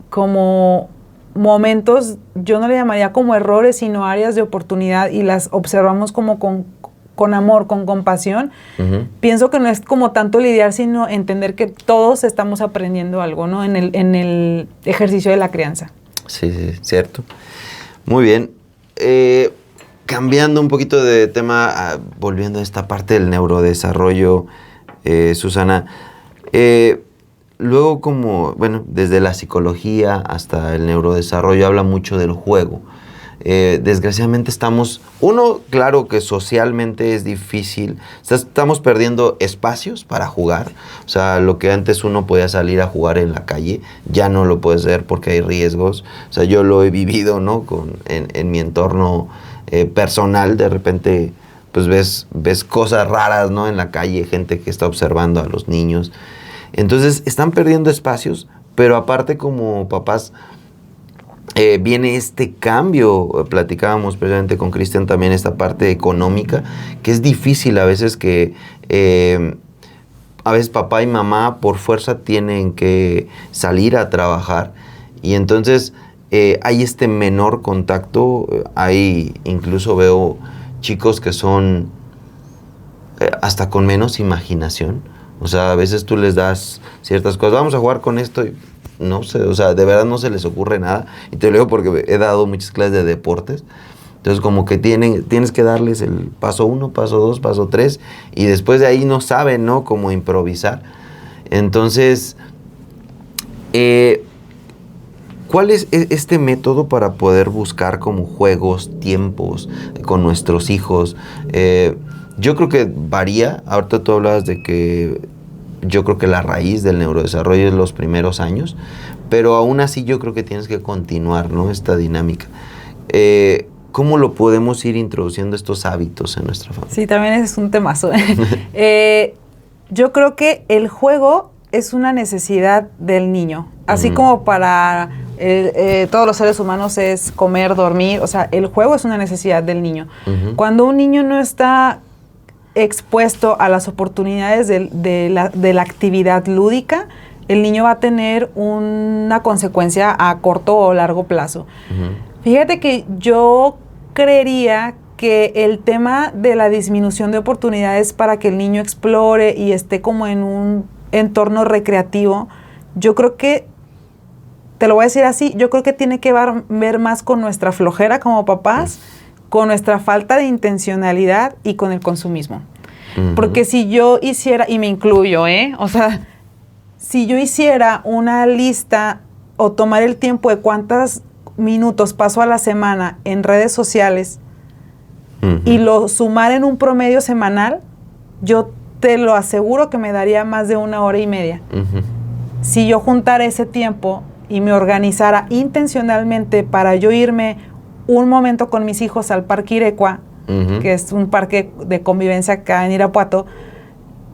como momentos, yo no le llamaría como errores, sino áreas de oportunidad, y las observamos como con amor, con compasión. Pienso que no es como tanto lidiar, sino entender que todos estamos aprendiendo algo, ¿no? En el ejercicio de la crianza. Sí, sí, cierto. Muy bien. Cambiando un poquito de tema, volviendo a esta parte del neurodesarrollo, Susana, luego como, bueno, desde la psicología hasta el neurodesarrollo habla mucho del juego. Desgraciadamente claro que socialmente es difícil, estamos perdiendo espacios para jugar, o sea, lo que antes uno podía salir a jugar en la calle, ya no lo puede hacer porque hay riesgos, o sea, yo lo he vivido, ¿no? En mi entorno personal, de repente, pues ves cosas raras, ¿no? En la calle, gente que está observando a los niños, entonces están perdiendo espacios, pero aparte como papás, viene este cambio, platicábamos precisamente con Cristian también esta parte económica, que es difícil a veces a veces papá y mamá por fuerza tienen que salir a trabajar y entonces hay este menor contacto, incluso veo chicos que son hasta con menos imaginación, o sea, a veces tú les das ciertas cosas, vamos a jugar con esto y no sé, o sea, de verdad no se les ocurre nada. Y te lo digo porque he dado muchas clases de deportes. Entonces, como que tienes que darles el paso 1, paso 2, paso 3. Y después de ahí no saben, ¿no? Cómo improvisar. Entonces, ¿cuál es este método para poder buscar como juegos, tiempos con nuestros hijos? Yo creo que varía. Ahorita tú hablabas de que yo creo que la raíz del neurodesarrollo es los primeros años, pero aún así yo creo que tienes que continuar, ¿no? Esta dinámica. ¿Cómo lo podemos ir introduciendo estos hábitos en nuestra familia? Sí, también ese es un temazo. Yo creo que el juego es una necesidad del niño, así como para todos los seres humanos es comer, dormir, o sea, el juego es una necesidad del niño. Cuando un niño no está expuesto a las oportunidades de la actividad lúdica, el niño va a tener una consecuencia a corto o largo plazo. Fíjate que yo creería que el tema de la disminución de oportunidades para que el niño explore y esté como en un entorno recreativo, yo creo que, te lo voy a decir así, yo creo que tiene que ver más con nuestra flojera como papás, con nuestra falta de intencionalidad y con el consumismo. Porque si yo hiciera, y me incluyo, o sea, si yo hiciera una lista o tomar el tiempo de cuántos minutos paso a la semana en redes sociales y lo sumar en un promedio semanal, yo te lo aseguro que me daría más de 1 hora y media. Si yo juntara ese tiempo y me organizara intencionalmente para yo irme un momento con mis hijos al Parque Irecua, que es un parque de convivencia acá en Irapuato,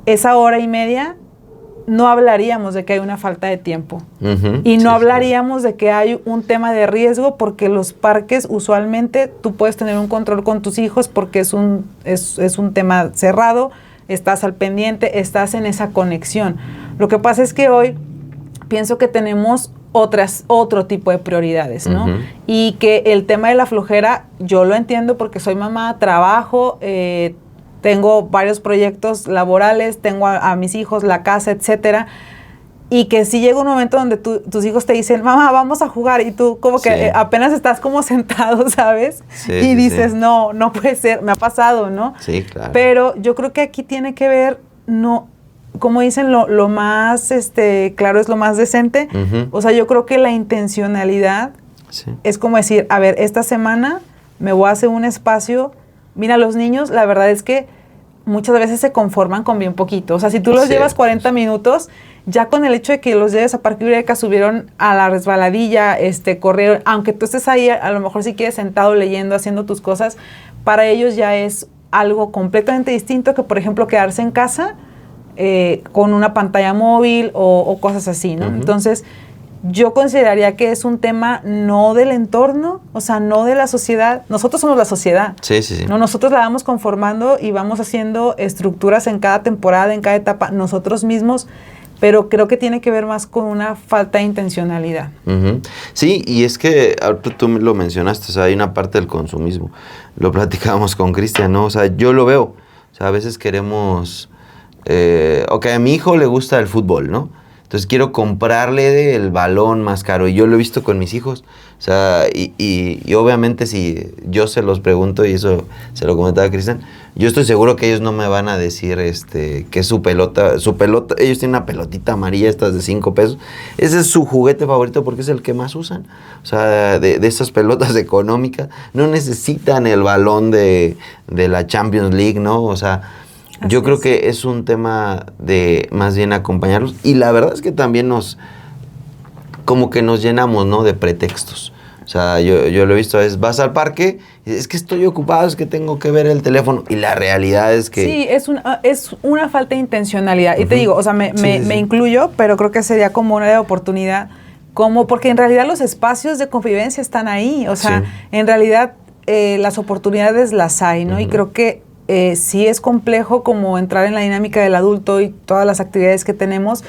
esa hora y media no hablaríamos de que hay una falta de tiempo. Y no hablaríamos de que hay un tema de riesgo, porque los parques usualmente tú puedes tener un control con tus hijos porque es un tema cerrado, estás al pendiente, estás en esa conexión. Lo que pasa es que hoy pienso que tenemos otro tipo de prioridades, ¿no? Y que el tema de la flojera, yo lo entiendo porque soy mamá, trabajo, tengo varios proyectos laborales, tengo a mis hijos, la casa, etcétera, y que si llega un momento donde tus hijos te dicen, mamá, vamos a jugar, y tú como que apenas estás como sentado, ¿sabes? Y dices, no puede ser, me ha pasado, ¿no? Sí, claro. Pero yo creo que aquí tiene que ver, como dicen, lo más claro es lo más decente. O sea, yo creo que la intencionalidad es como decir, a ver, esta semana me voy a hacer un espacio. Mira, los niños, la verdad es que muchas veces se conforman con bien poquito. O sea, si tú los llevas 40 minutos, ya con el hecho de que los lleves a Parque Irecua, subieron a la resbaladilla, corrieron, aunque tú estés ahí, a lo mejor si quieres sentado leyendo, haciendo tus cosas, para ellos ya es algo completamente distinto que, por ejemplo, quedarse en casa con una pantalla móvil o cosas así, ¿no? Entonces, yo consideraría que es un tema no del entorno, o sea, no de la sociedad. Nosotros somos la sociedad. Sí. No, nosotros la vamos conformando y vamos haciendo estructuras en cada temporada, en cada etapa, nosotros mismos, pero creo que tiene que ver más con una falta de intencionalidad. Sí, y es que ahorita tú lo mencionaste, o sea, hay una parte del consumismo. Lo platicábamos con Cristian, ¿no? O sea, yo lo veo. O sea, a veces queremos... a mi hijo le gusta el fútbol, ¿no? Entonces quiero comprarle el balón más caro. Y yo lo he visto con mis hijos. O sea, y obviamente si yo se los pregunto, y eso se lo comentaba a Cristian, yo estoy seguro que ellos no me van a decir que es su pelota, ellos tienen una pelotita amarilla, estas de 5 pesos. Ese es su juguete favorito porque es el que más usan. O sea, de esas pelotas económicas, no necesitan el balón de la Champions League, ¿no? O sea, yo creo que es un tema de más bien acompañarlos. Y la verdad es que también como que nos llenamos, ¿no? De pretextos. O sea, yo lo he visto, vas al parque, es que estoy ocupado, es que tengo que ver el teléfono. Y la realidad es que... Sí, es una falta de intencionalidad. Y te digo, o sea, me incluyo, pero creo que sería como una oportunidad, porque en realidad los espacios de convivencia están ahí. O sea, en realidad las oportunidades las hay, ¿no? Y creo que sí es complejo como entrar en la dinámica del adulto y todas las actividades que tenemos,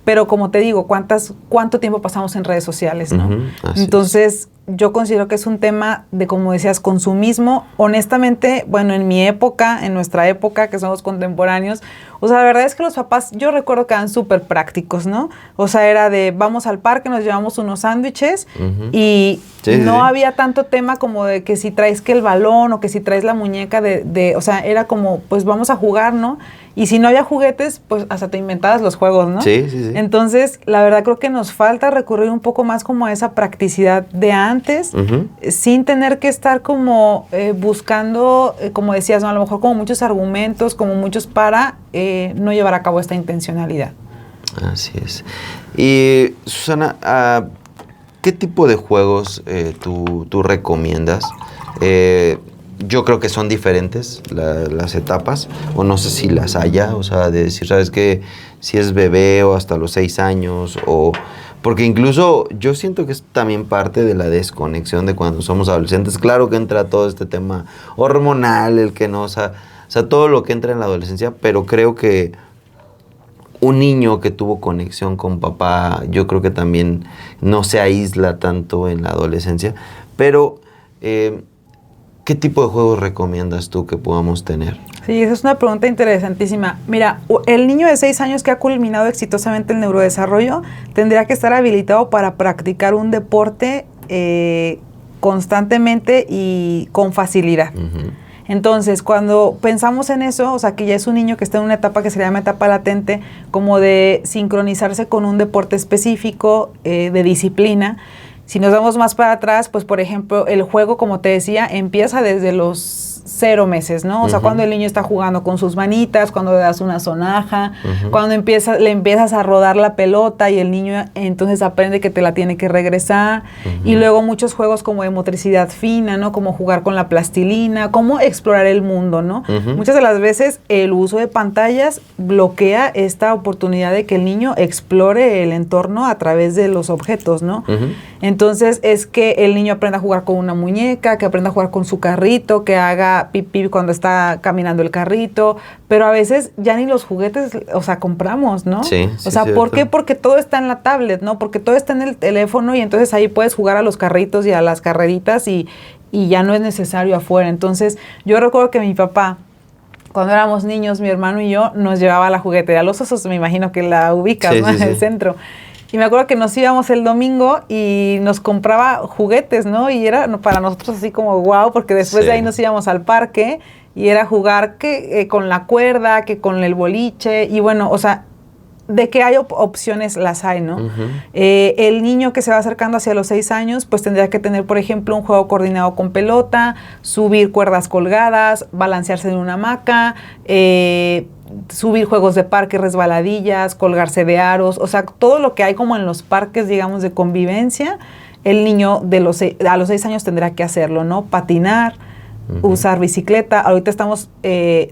pero como te digo, ¿cuánto tiempo pasamos en redes sociales, no? Entonces, yo considero que es un tema de, como decías, consumismo. Honestamente, bueno, en mi época, en nuestra época, que somos contemporáneos, o sea, la verdad es que los papás, yo recuerdo que eran súper prácticos, ¿no? O sea, era de, vamos al parque, nos llevamos unos sándwiches y no había tanto tema como de que si traes que el balón o que si traes la muñeca o sea, era como, pues vamos a jugar, ¿no? Y si no había juguetes, pues hasta te inventabas los juegos, ¿no? Sí. Entonces, la verdad creo que nos falta recurrir un poco más como a esa practicidad de antes, sin tener que estar como buscando, como decías, ¿no? A lo mejor como muchos argumentos, como muchos para no llevar a cabo esta intencionalidad. Así es. Y, Susana, ¿qué tipo de juegos tú recomiendas? Yo creo que son diferentes las etapas, o no sé si las haya, o sea, de decir, ¿sabes qué? Si es bebé o hasta los 6 años, porque incluso yo siento que es también parte de la desconexión de cuando somos adolescentes. Claro que entra todo este tema hormonal, o sea, todo lo que entra en la adolescencia, pero creo que un niño que tuvo conexión con papá, yo creo que también no se aísla tanto en la adolescencia, pero... ¿qué tipo de juegos recomiendas tú que podamos tener? Sí, esa es una pregunta interesantísima. Mira, el niño de 6 años que ha culminado exitosamente el neurodesarrollo tendría que estar habilitado para practicar un deporte constantemente y con facilidad. Entonces, cuando pensamos en eso, o sea, que ya es un niño que está en una etapa que se llama etapa latente, como de sincronizarse con un deporte específico, de disciplina. Si nos vamos más para atrás, pues por ejemplo, el juego, como te decía, empieza desde los 0 meses, ¿no? O sea, cuando el niño está jugando con sus manitas, cuando le das una sonaja, cuando le empiezas a rodar la pelota y el niño entonces aprende que te la tiene que regresar. Y luego muchos juegos como de motricidad fina, ¿no? Como jugar con la plastilina, como explorar el mundo, ¿no? Muchas de las veces el uso de pantallas bloquea esta oportunidad de que el niño explore el entorno a través de los objetos, ¿no? Entonces es que el niño aprenda a jugar con una muñeca, que aprenda a jugar con su carrito, que haga pipí cuando está caminando el carrito, pero a veces ya ni los juguetes, o sea, compramos, ¿no? Sí, o sea, ¿por qué? Porque todo está en la tablet, ¿no? Porque todo está en el teléfono y entonces ahí puedes jugar a los carritos y a las carreritas y ya no es necesario afuera. Entonces, yo recuerdo que mi papá, cuando éramos niños, mi hermano y yo, nos llevaba a la juguetería Los Osos, me imagino que la ubicas, ¿no? En el centro. Y me acuerdo que nos íbamos el domingo y nos compraba juguetes, ¿no? Y era para nosotros así como wow, porque después de ahí nos íbamos al parque y era jugar que con la cuerda, que con el boliche. Y bueno, o sea, de que hay opciones, las hay, ¿no? El niño que se va acercando hacia los 6 años, pues tendría que tener, por ejemplo, un juego coordinado con pelota, subir cuerdas colgadas, balancearse en una hamaca, subir juegos de parque, resbaladillas, colgarse de aros, o sea, todo lo que hay como en los parques, digamos, de convivencia, el niño a los 6 años tendrá que hacerlo, ¿no? Patinar, usar bicicleta. Ahorita estamos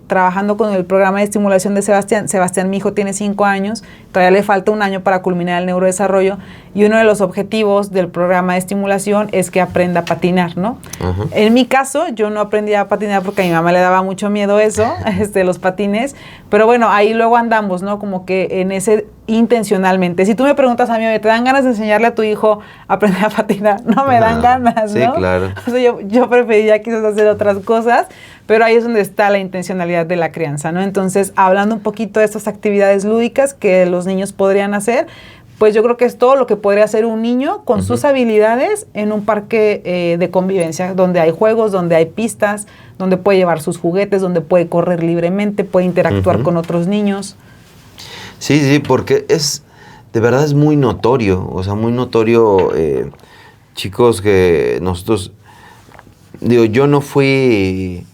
trabajando con el programa de estimulación de Sebastián. Sebastián, mi hijo, tiene 5 años, todavía le falta 1 año para culminar el neurodesarrollo y uno de los objetivos del programa de estimulación es que aprenda a patinar, ¿no? En mi caso, yo no aprendí a patinar porque a mi mamá le daba mucho miedo eso, los patines, pero bueno, ahí luego andamos, ¿no? Como que en ese intencionalmente. Si tú me preguntas a mí, ¿te dan ganas de enseñarle a tu hijo a aprender a patinar? No me dan ganas, ¿no? Sí, claro. O sea, yo preferiría quizás hacer otras cosas, pero ahí es donde está la intencionalidad de la crianza, ¿no? Entonces, hablando un poquito de estas actividades lúdicas que los niños podrían hacer, pues yo creo que es todo lo que podría hacer un niño con sus habilidades en un parque de convivencia, donde hay juegos, donde hay pistas, donde puede llevar sus juguetes, donde puede correr libremente, puede interactuar con otros niños. Sí, sí, porque de verdad es muy notorio, o sea, muy notorio, chicos, que nosotros, digo, yo no fui,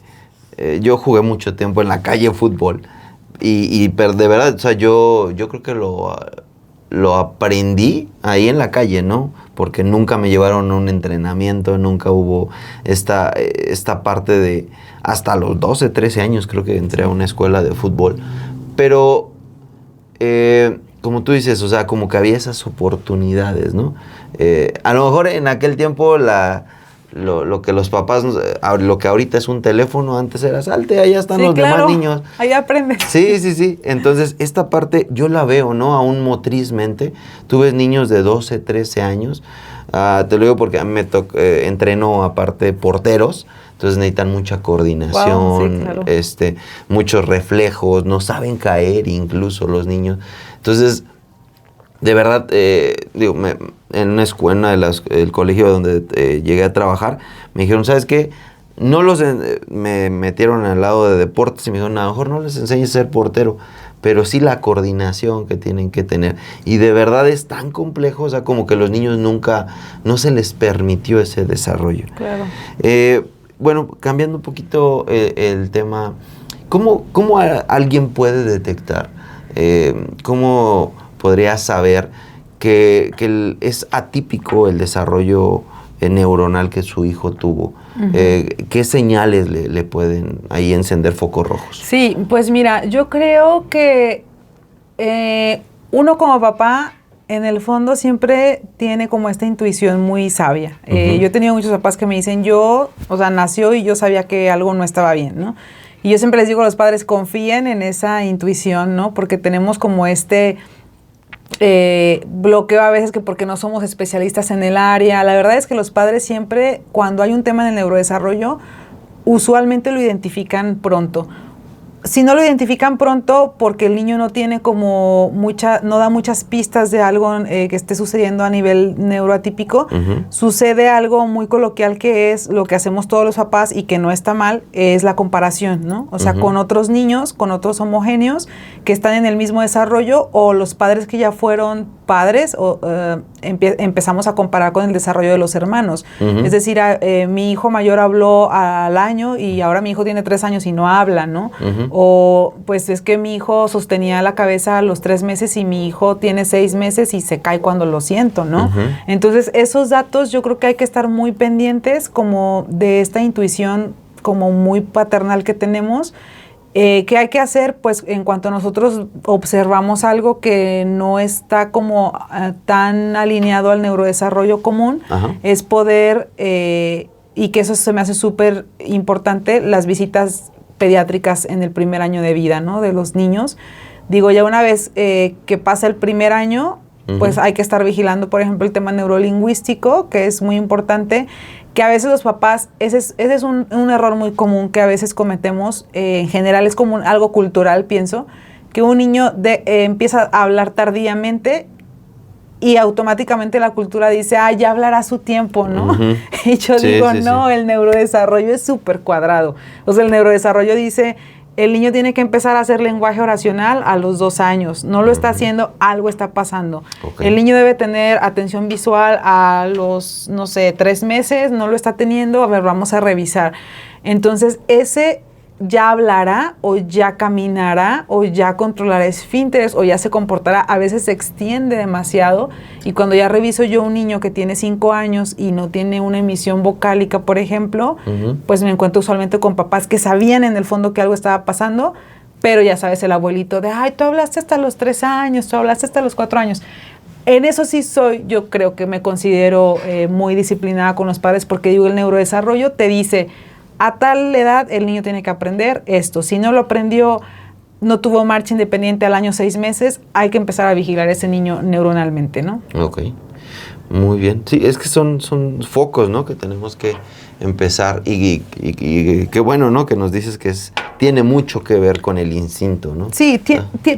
yo jugué mucho tiempo en la calle fútbol, pero de verdad, o sea, yo creo que lo aprendí ahí en la calle, ¿no? Porque nunca me llevaron a un entrenamiento, nunca hubo esta parte de, hasta los 12, 13 años creo que entré a una escuela de fútbol, pero como tú dices, o sea, como que había esas oportunidades, ¿no? A lo mejor en aquel tiempo lo que los papás, lo que ahorita es un teléfono, antes era salte, allá están los demás niños. Ahí aprendes. Sí. Entonces, esta parte yo la veo, ¿no? Aún motrizmente. Tú ves niños de 12, 13 años. Te lo digo porque a mí me entreno aparte porteros. Entonces necesitan mucha coordinación, wow, sí, claro. Muchos reflejos, no saben caer incluso los niños. Entonces, de verdad, digo, en una escuela, el colegio donde llegué a trabajar, me dijeron, ¿sabes qué? Me metieron al lado de deportes y me dijeron, a lo mejor no les enseñes a ser portero, pero sí la coordinación que tienen que tener. Y de verdad es tan complejo, o sea, como que los niños no se les permitió ese desarrollo. Claro. Bueno, cambiando un poquito el tema, ¿cómo alguien puede detectar? ¿Cómo podría saber que es atípico el desarrollo neuronal que su hijo tuvo? ¿Qué señales le pueden ahí encender focos rojos? Sí, pues mira, yo creo que uno como papá, en el fondo siempre tiene como esta intuición muy sabia. Yo he tenido muchos papás que me dicen, nació y yo sabía que algo no estaba bien, ¿no? Y yo siempre les digo a los padres, confíen en esa intuición, ¿no? Porque tenemos como bloqueo a veces que porque no somos especialistas en el área. La verdad es que los padres siempre, cuando hay un tema en el neurodesarrollo, usualmente lo identifican pronto. Si no lo identifican pronto porque el niño no tiene como no da muchas pistas de algo que esté sucediendo a nivel neuroatípico, sucede algo muy coloquial que es lo que hacemos todos los papás y que no está mal, es la comparación, ¿no? O sea, con otros niños, con otros homogéneos que están en el mismo desarrollo o los padres que ya fueron padres empezamos a comparar con el desarrollo de los hermanos. Es decir, mi hijo mayor habló al año y ahora mi hijo tiene 3 años y no habla, ¿no? O pues es que mi hijo sostenía la cabeza a los 3 meses y mi hijo tiene 6 meses y se cae cuando lo siento, ¿no? Entonces, esos datos yo creo que hay que estar muy pendientes como de esta intuición como muy paternal que tenemos. ¿Qué hay que hacer? Pues en cuanto nosotros observamos algo que no está como tan alineado al neurodesarrollo común, es poder, y que eso se me hace súper importante, las visitas pediátricas en el primer año de vida, ¿no? De los niños. Digo, ya una vez que pasa el primer año, pues hay que estar vigilando, por ejemplo, el tema neurolingüístico, que es muy importante, que a veces los papás, ese es un error muy común que a veces cometemos, en general es como algo cultural, pienso, que un niño empieza a hablar tardíamente y automáticamente la cultura dice, ya hablará a su tiempo, ¿no? Y yo digo, no, el neurodesarrollo es súper cuadrado. O sea, el neurodesarrollo dice, el niño tiene que empezar a hacer lenguaje oracional a los 2 años. No lo está haciendo, algo está pasando. El niño debe tener atención visual a los, 3 meses, no lo está teniendo, a ver, vamos a revisar. Entonces, ese ya hablará o ya caminará o ya controlará esfínteres o ya se comportará, a veces se extiende demasiado y cuando ya reviso yo un niño que tiene 5 años y no tiene una emisión vocálica, por ejemplo, pues me encuentro usualmente con papás que sabían en el fondo que algo estaba pasando, pero ya sabes, el abuelito de, tú hablaste hasta los 3 años, tú hablaste hasta los 4 años. En eso sí yo creo que me considero muy disciplinada con los padres porque digo, el neurodesarrollo te dice, a tal edad el niño tiene que aprender esto. Si no lo aprendió, no tuvo marcha independiente al año 6 meses, hay que empezar a vigilar a ese niño neuronalmente, ¿no? Ok. Muy bien. Sí, es que son focos, ¿no? Que tenemos que empezar y qué bueno, ¿no? Que nos dices que tiene mucho que ver con el instinto, ¿no? Sí,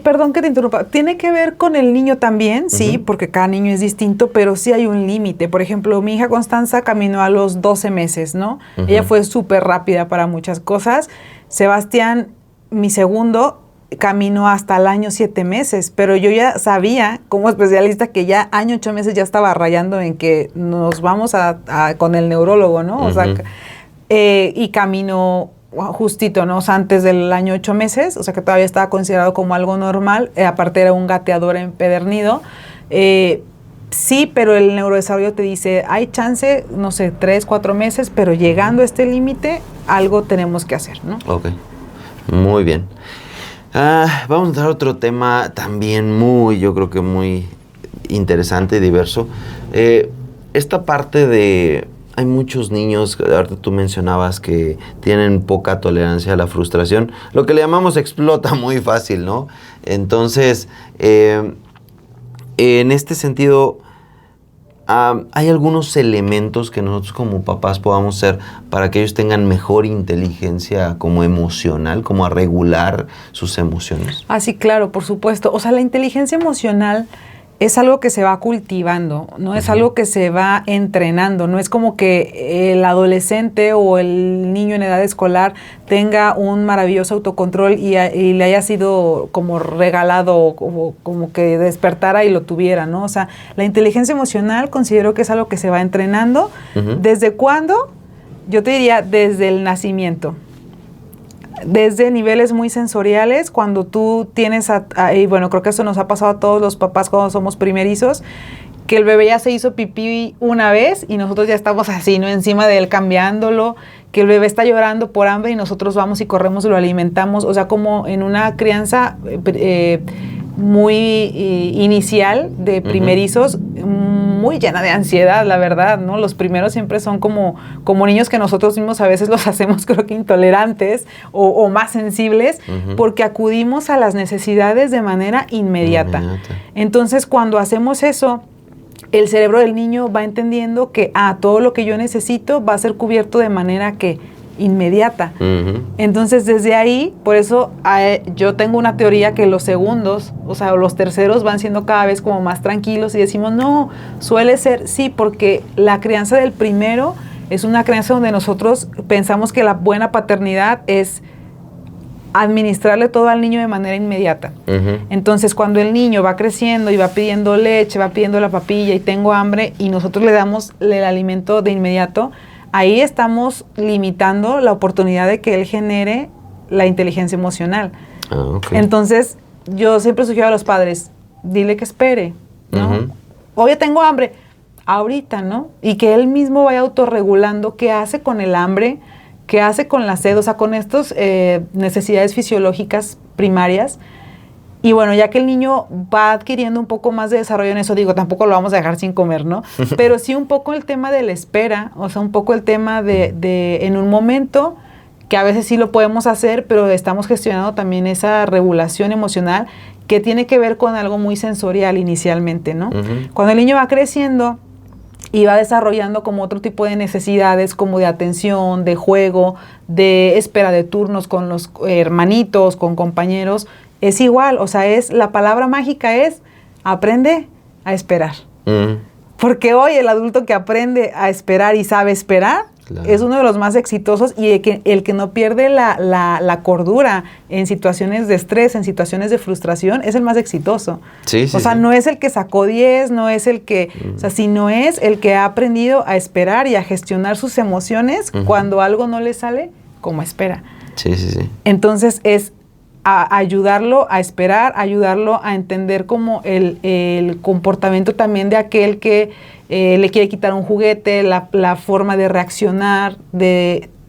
perdón que te interrumpa. Tiene que ver con el niño también, sí, porque cada niño es distinto, pero sí hay un límite. Por ejemplo, mi hija Constanza caminó a los 12 meses, ¿no? Ella fue súper rápida para muchas cosas. Sebastián, mi segundo, caminó hasta el año 7 meses, pero yo ya sabía como especialista que ya año 8 meses ya estaba rayando en que nos vamos con el neurólogo, ¿no? O sea, y caminó justito, ¿no? O sea, antes del año 8 meses, o sea que todavía estaba considerado como algo normal, aparte era un gateador empedernido. Sí, pero el neurodesarrollo te dice, hay chance, no sé, 3, 4 meses, pero llegando a este límite, algo tenemos que hacer, ¿no? Ok, muy bien. Vamos a entrar a otro tema también yo creo que muy interesante y diverso. Esta parte de, hay muchos niños, ahorita tú mencionabas que tienen poca tolerancia a la frustración, lo que le llamamos explota muy fácil, ¿no? Entonces, en este sentido, hay algunos elementos que nosotros como papás podamos hacer para que ellos tengan mejor inteligencia como emocional, como a regular sus emociones. Sí, claro, por supuesto. O sea, la inteligencia emocional es algo que se va cultivando, no es algo que se va entrenando, no es como que el adolescente o el niño en edad escolar tenga un maravilloso autocontrol y le haya sido como regalado, como que despertara y lo tuviera, ¿no? O sea, la inteligencia emocional considero que es algo que se va entrenando. ¿Desde cuándo? Yo te diría desde el nacimiento. Desde niveles muy sensoriales, cuando tú tienes, y bueno, creo que eso nos ha pasado a todos los papás cuando somos primerizos, que el bebé ya se hizo pipí una vez y nosotros ya estamos así, ¿no? Encima de él cambiándolo, que el bebé está llorando por hambre y nosotros vamos y corremos y lo alimentamos, o sea, como en una crianza muy inicial de primerizos, muy llena de ansiedad, la verdad, ¿no? Los primeros siempre son como niños que nosotros mismos a veces los hacemos, creo que intolerantes o más sensibles, porque acudimos a las necesidades de manera inmediata. Entonces, cuando hacemos eso, el cerebro del niño va entendiendo que todo lo que yo necesito va a ser cubierto de manera que inmediata. Entonces, desde ahí, por eso yo tengo una teoría que los segundos, o sea, los terceros van siendo cada vez como más tranquilos y decimos, no, suele ser, sí, porque la crianza del primero es una crianza donde nosotros pensamos que la buena paternidad es administrarle todo al niño de manera inmediata. Entonces, cuando el niño va creciendo y va pidiendo leche, va pidiendo la papilla y tengo hambre y nosotros le damos el alimento de inmediato, ahí estamos limitando la oportunidad de que él genere la inteligencia emocional. Entonces, yo siempre sugiero a los padres, dile que espere, ¿no? Oye, tengo hambre, ahorita, ¿no? Y que él mismo vaya autorregulando qué hace con el hambre, qué hace con la sed, o sea, con estas necesidades fisiológicas primarias. Y bueno, ya que el niño va adquiriendo un poco más de desarrollo en eso, digo, tampoco lo vamos a dejar sin comer, ¿no? Pero sí un poco el tema de la espera, o sea, un poco el tema de en un momento, que a veces sí lo podemos hacer, pero estamos gestionando también esa regulación emocional que tiene que ver con algo muy sensorial inicialmente, ¿no? Cuando el niño va creciendo y va desarrollando como otro tipo de necesidades, como de atención, de juego, de espera de turnos con los hermanitos, con compañeros, es igual, o sea, la palabra mágica es aprende a esperar. Porque hoy el adulto que aprende a esperar y sabe esperar es uno de los más exitosos y el que no pierde la cordura en situaciones de estrés, en situaciones de frustración, es el más exitoso. O sea, no es el que sacó 10, no es el que, o sea, sino es el que ha aprendido a esperar y a gestionar sus emociones cuando algo no le sale como espera. Entonces es a ayudarlo a esperar, ayudarlo a entender como el comportamiento también de aquel que le quiere quitar un juguete, la forma de reaccionar,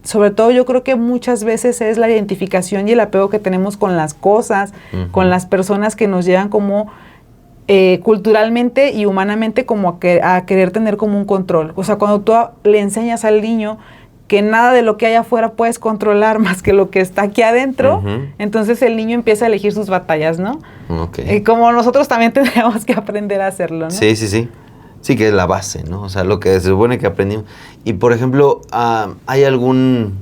sobre todo yo creo que muchas veces es la identificación y el apego que tenemos con las cosas, con las personas que nos llevan como culturalmente y humanamente como a querer tener como un control. O sea, cuando tú le enseñas al niño que nada de lo que hay afuera puedes controlar más que lo que está aquí adentro, entonces el niño empieza a elegir sus batallas, ¿no? Como nosotros también tendríamos que aprender a hacerlo, ¿no? Sí. Sí, que es la base, ¿no? O sea, lo que se supone que aprendimos. Y, por ejemplo, hay algún...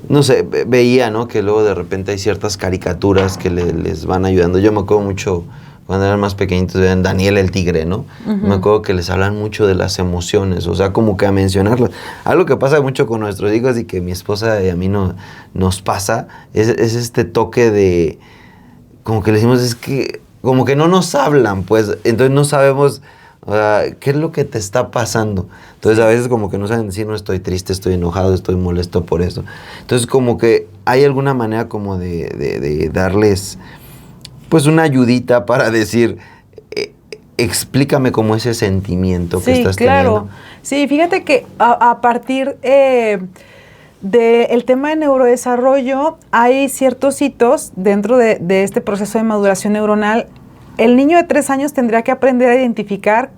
No sé, veía, ¿no? Que luego de repente hay ciertas caricaturas que les van ayudando. Yo me acuerdo mucho, cuando eran más pequeñitos, veían Daniel el Tigre, ¿no? Uh-huh. Me acuerdo que les hablan mucho de las emociones, o sea, como que a mencionarlas. Algo que pasa mucho con nuestros hijos y que mi esposa y a mí nos pasa, es este toque de... Como que le decimos, es que... Como que no nos hablan, pues, entonces no sabemos... ¿qué es lo que te está pasando? Entonces a veces como que no saben decir, no estoy triste, estoy enojado, estoy molesto por eso. Entonces como que hay alguna manera como de darles pues una ayudita para decir, explícame como ese sentimiento que estás teniendo. Sí, fíjate que a partir del tema de neurodesarrollo hay ciertos hitos dentro de este proceso de maduración neuronal. El niño de 3 años tendría que aprender a identificar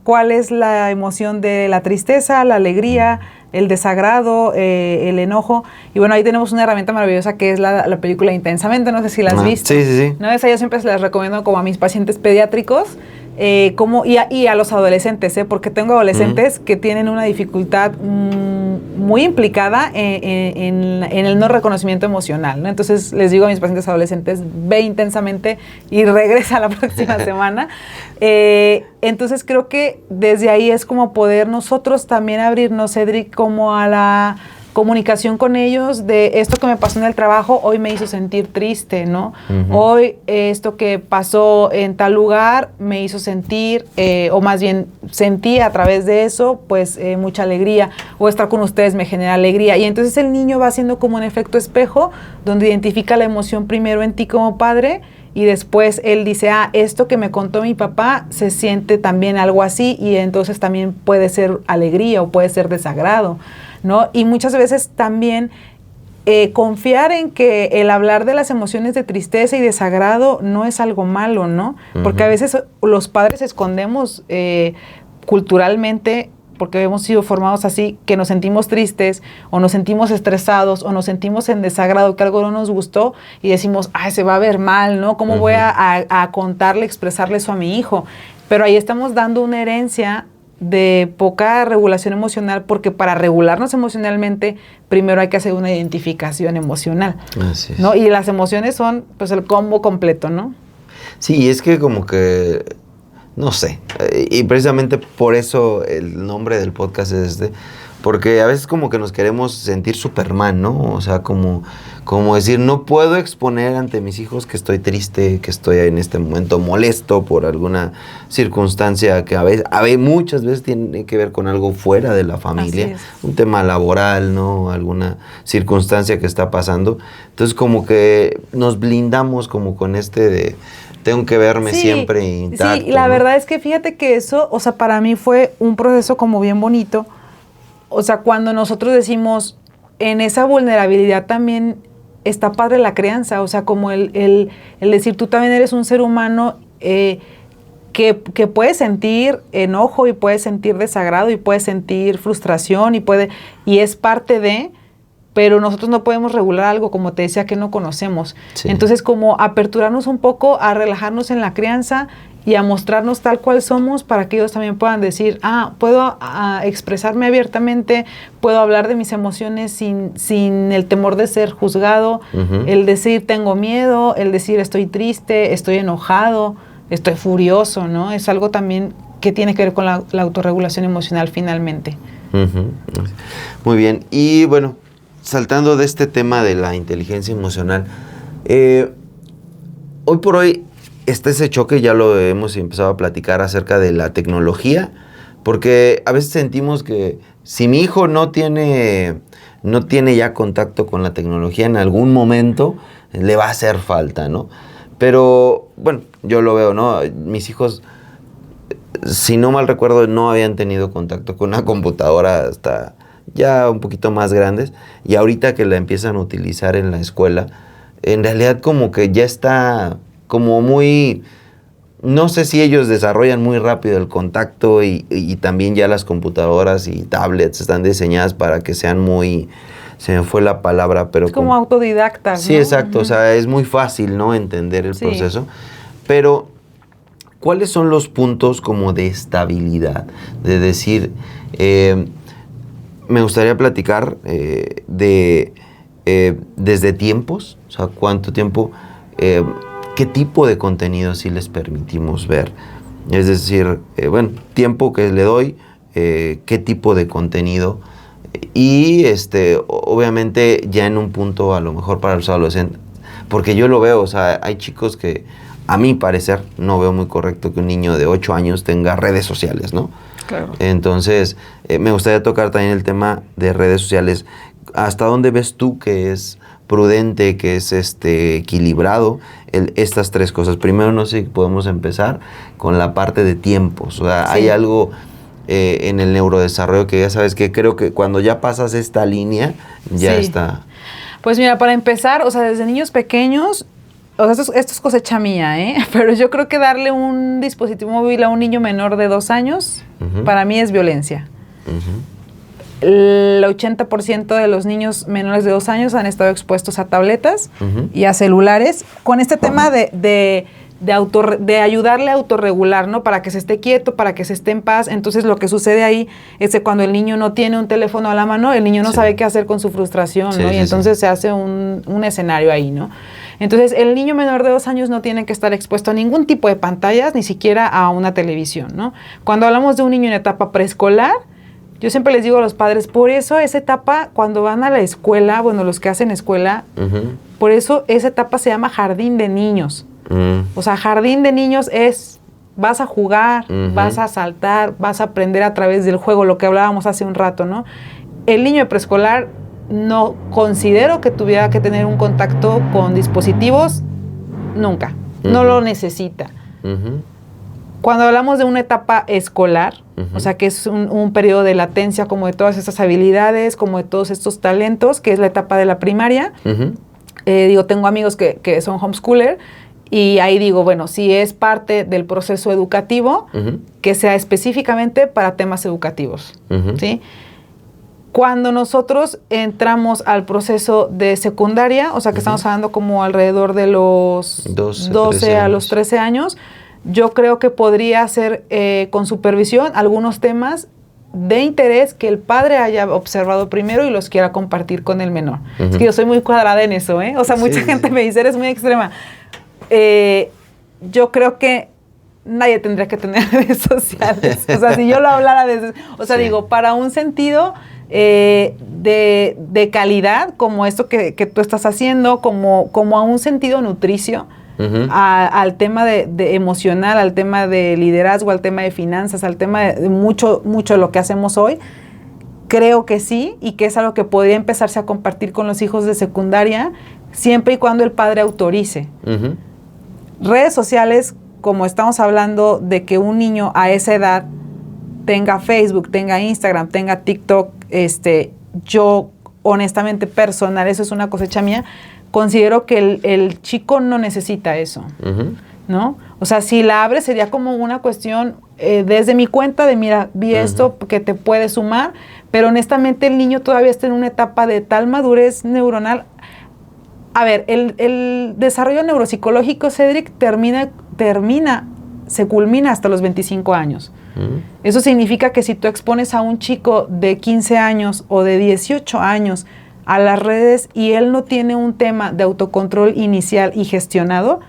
cuál es la emoción de la tristeza, la alegría, el desagrado, el enojo. Y bueno, ahí tenemos una herramienta maravillosa que es la película Intensamente, no sé si la has visto. Sí. ¿No? Esa yo siempre se las recomiendo como a mis pacientes pediátricos y a los adolescentes, porque tengo adolescentes que tienen una dificultad muy implicada en el no reconocimiento emocional, ¿no? Entonces les digo a mis pacientes adolescentes, ve Intensamente y regresa la próxima semana. Entonces creo que desde ahí es como poder nosotros también abrirnos, Cedric, como a la comunicación con ellos de esto que me pasó en el trabajo, hoy me hizo sentir triste, ¿no? Uh-huh. Hoy esto que pasó en tal lugar me hizo sentir, o más bien sentí a través de eso, pues mucha alegría, o estar con ustedes me genera alegría. Y entonces el niño va haciendo como un efecto espejo, donde identifica la emoción primero en ti como padre, y después él dice, esto que me contó mi papá se siente también algo así, y entonces también puede ser alegría o puede ser desagrado, ¿no? Y muchas veces también confiar en que el hablar de las emociones de tristeza y desagrado no es algo malo, ¿no? Uh-huh. Porque a veces los padres escondemos culturalmente, porque hemos sido formados así, que nos sentimos tristes o nos sentimos estresados o nos sentimos en desagrado, que algo no nos gustó y decimos, se va a ver mal, ¿no? ¿Cómo uh-huh. voy a contarle, expresarle eso a mi hijo? Pero ahí estamos dando una herencia de poca regulación emocional, porque para regularnos emocionalmente primero hay que hacer una identificación emocional. Así es. ¿No? Y las emociones son pues el combo completo, ¿no? Sí, es que como que no sé, y precisamente por eso el nombre del podcast es porque a veces como que nos queremos sentir Superman, ¿no? O sea, como decir, no puedo exponer ante mis hijos que estoy triste, que estoy en este momento molesto por alguna circunstancia que muchas veces tiene que ver con algo fuera de la familia, un tema laboral, ¿no? Alguna circunstancia que está pasando. Entonces como que nos blindamos como con tengo que verme siempre intacto. Sí, la ¿no? verdad es que fíjate que eso, o sea, para mí fue un proceso como bien bonito. O sea, cuando nosotros decimos, en esa vulnerabilidad también está padre la crianza, o sea, como el decir, tú también eres un ser humano que puede sentir enojo y puede sentir desagrado y puede sentir frustración y es parte de... pero nosotros no podemos regular algo, como te decía, que no conocemos. Sí. Entonces, como aperturarnos un poco a relajarnos en la crianza y a mostrarnos tal cual somos para que ellos también puedan decir, puedo expresarme abiertamente, puedo hablar de mis emociones sin el temor de ser juzgado, uh-huh. El decir tengo miedo, el decir estoy triste, estoy enojado, estoy furioso, ¿no? Es algo también que tiene que ver con la autorregulación emocional finalmente. Uh-huh. Muy bien, y bueno, saltando de este tema de la inteligencia emocional, hoy por hoy está ese choque, ya lo hemos empezado a platicar acerca de la tecnología, porque a veces sentimos que si mi hijo no tiene ya contacto con la tecnología, en algún momento le va a hacer falta, ¿no? Pero, bueno, yo lo veo, ¿no? Mis hijos, si no mal recuerdo, no habían tenido contacto con una computadora hasta ya un poquito más grandes, y ahorita que la empiezan a utilizar en la escuela, en realidad como que ya está como muy, no sé si ellos desarrollan muy rápido el contacto y también ya las computadoras y tablets están diseñadas para que sean muy, se me fue la palabra, pero... Es como autodidactas, sí, ¿no? exacto, uh-huh. O sea, es muy fácil, ¿no? Entender el proceso, pero ¿cuáles son los puntos como de estabilidad? De decir, me gustaría platicar desde tiempos, o sea, cuánto tiempo, qué tipo de contenido sí les permitimos ver. Es decir, tiempo que le doy, qué tipo de contenido. Y obviamente ya en un punto a lo mejor para los adolescentes, porque yo lo veo, o sea, hay chicos que a mi parecer no veo muy correcto que un niño de 8 años tenga redes sociales, ¿no? Claro. Entonces, me gustaría tocar también el tema de redes sociales. ¿Hasta dónde ves tú que es prudente, que es equilibrado estas tres cosas? Primero, no sé si podemos empezar con la parte de tiempos. O sea, Sí. hay algo en el neurodesarrollo que ya sabes que creo que cuando ya pasas esta línea, ya Sí. está. Pues mira, para empezar, o sea, desde niños pequeños, o sea, esto es cosecha mía, pero yo creo que darle un dispositivo móvil a un niño menor de 2 años, para mí es violencia. El 80% de los niños menores de 2 años han estado expuestos a tabletas y a celulares con este tema de ayudarle a autorregular, ¿no? Para que se esté quieto, para que se esté en paz. Entonces, lo que sucede ahí es que cuando el niño no tiene un teléfono a la mano, el niño no sabe qué hacer con su frustración, ¿no? Y entonces se hace un escenario ahí, ¿no? Entonces, el niño menor de 2 años no tiene que estar expuesto a ningún tipo de pantallas, ni siquiera a una televisión, ¿no? Cuando hablamos de un niño en etapa preescolar, yo siempre les digo a los padres, por eso esa etapa, cuando van a la escuela, bueno, los que hacen escuela, por eso esa etapa se llama jardín de niños. O sea, jardín de niños es, vas a jugar, vas a saltar, vas a aprender a través del juego, lo que hablábamos hace un rato, ¿no? El niño de preescolar no considero que tuviera que tener un contacto con dispositivos nunca, no lo necesita. Cuando hablamos de una etapa escolar, o sea, que es un periodo de latencia como de todas estas habilidades, como de todos estos talentos, que es la etapa de la primaria, tengo amigos que son homeschooler, y ahí digo, bueno, si es parte del proceso educativo, que sea específicamente para temas educativos, ¿sí? Cuando nosotros entramos al proceso de secundaria, o sea, que estamos hablando como alrededor de los 12 a los 13 años, yo creo que podría ser con supervisión algunos temas de interés que el padre haya observado primero y los quiera compartir con el menor. Es que yo soy muy cuadrada en eso, O sea, mucha gente me dice, eres muy extrema. Yo creo que nadie tendría que tener redes sociales. O sea, si yo lo hablara desde... O sea, digo, para un sentido de calidad, como esto que tú estás haciendo, como a un sentido nutricio, al tema de emocional, al tema de liderazgo, al tema de finanzas, al tema de mucho de lo que hacemos hoy, creo que sí, y que es algo que podría empezarse a compartir con los hijos de secundaria, siempre y cuando el padre autorice. Redes sociales, como estamos hablando de que un niño a esa edad tenga Facebook, tenga Instagram, tenga TikTok, yo honestamente personal, eso es una cosecha mía, considero que el chico no necesita eso, ¿no? O sea, si la abre sería como una cuestión desde mi cuenta de, mira, vi esto que te puede sumar, pero honestamente el niño todavía está en una etapa de tal madurez neuronal. A ver, el desarrollo neuropsicológico, Cedric, se culmina hasta los 25 años. Eso significa que si tú expones a un chico de 15 años o de 18 años a las redes y él no tiene un tema de autocontrol inicial y gestionado,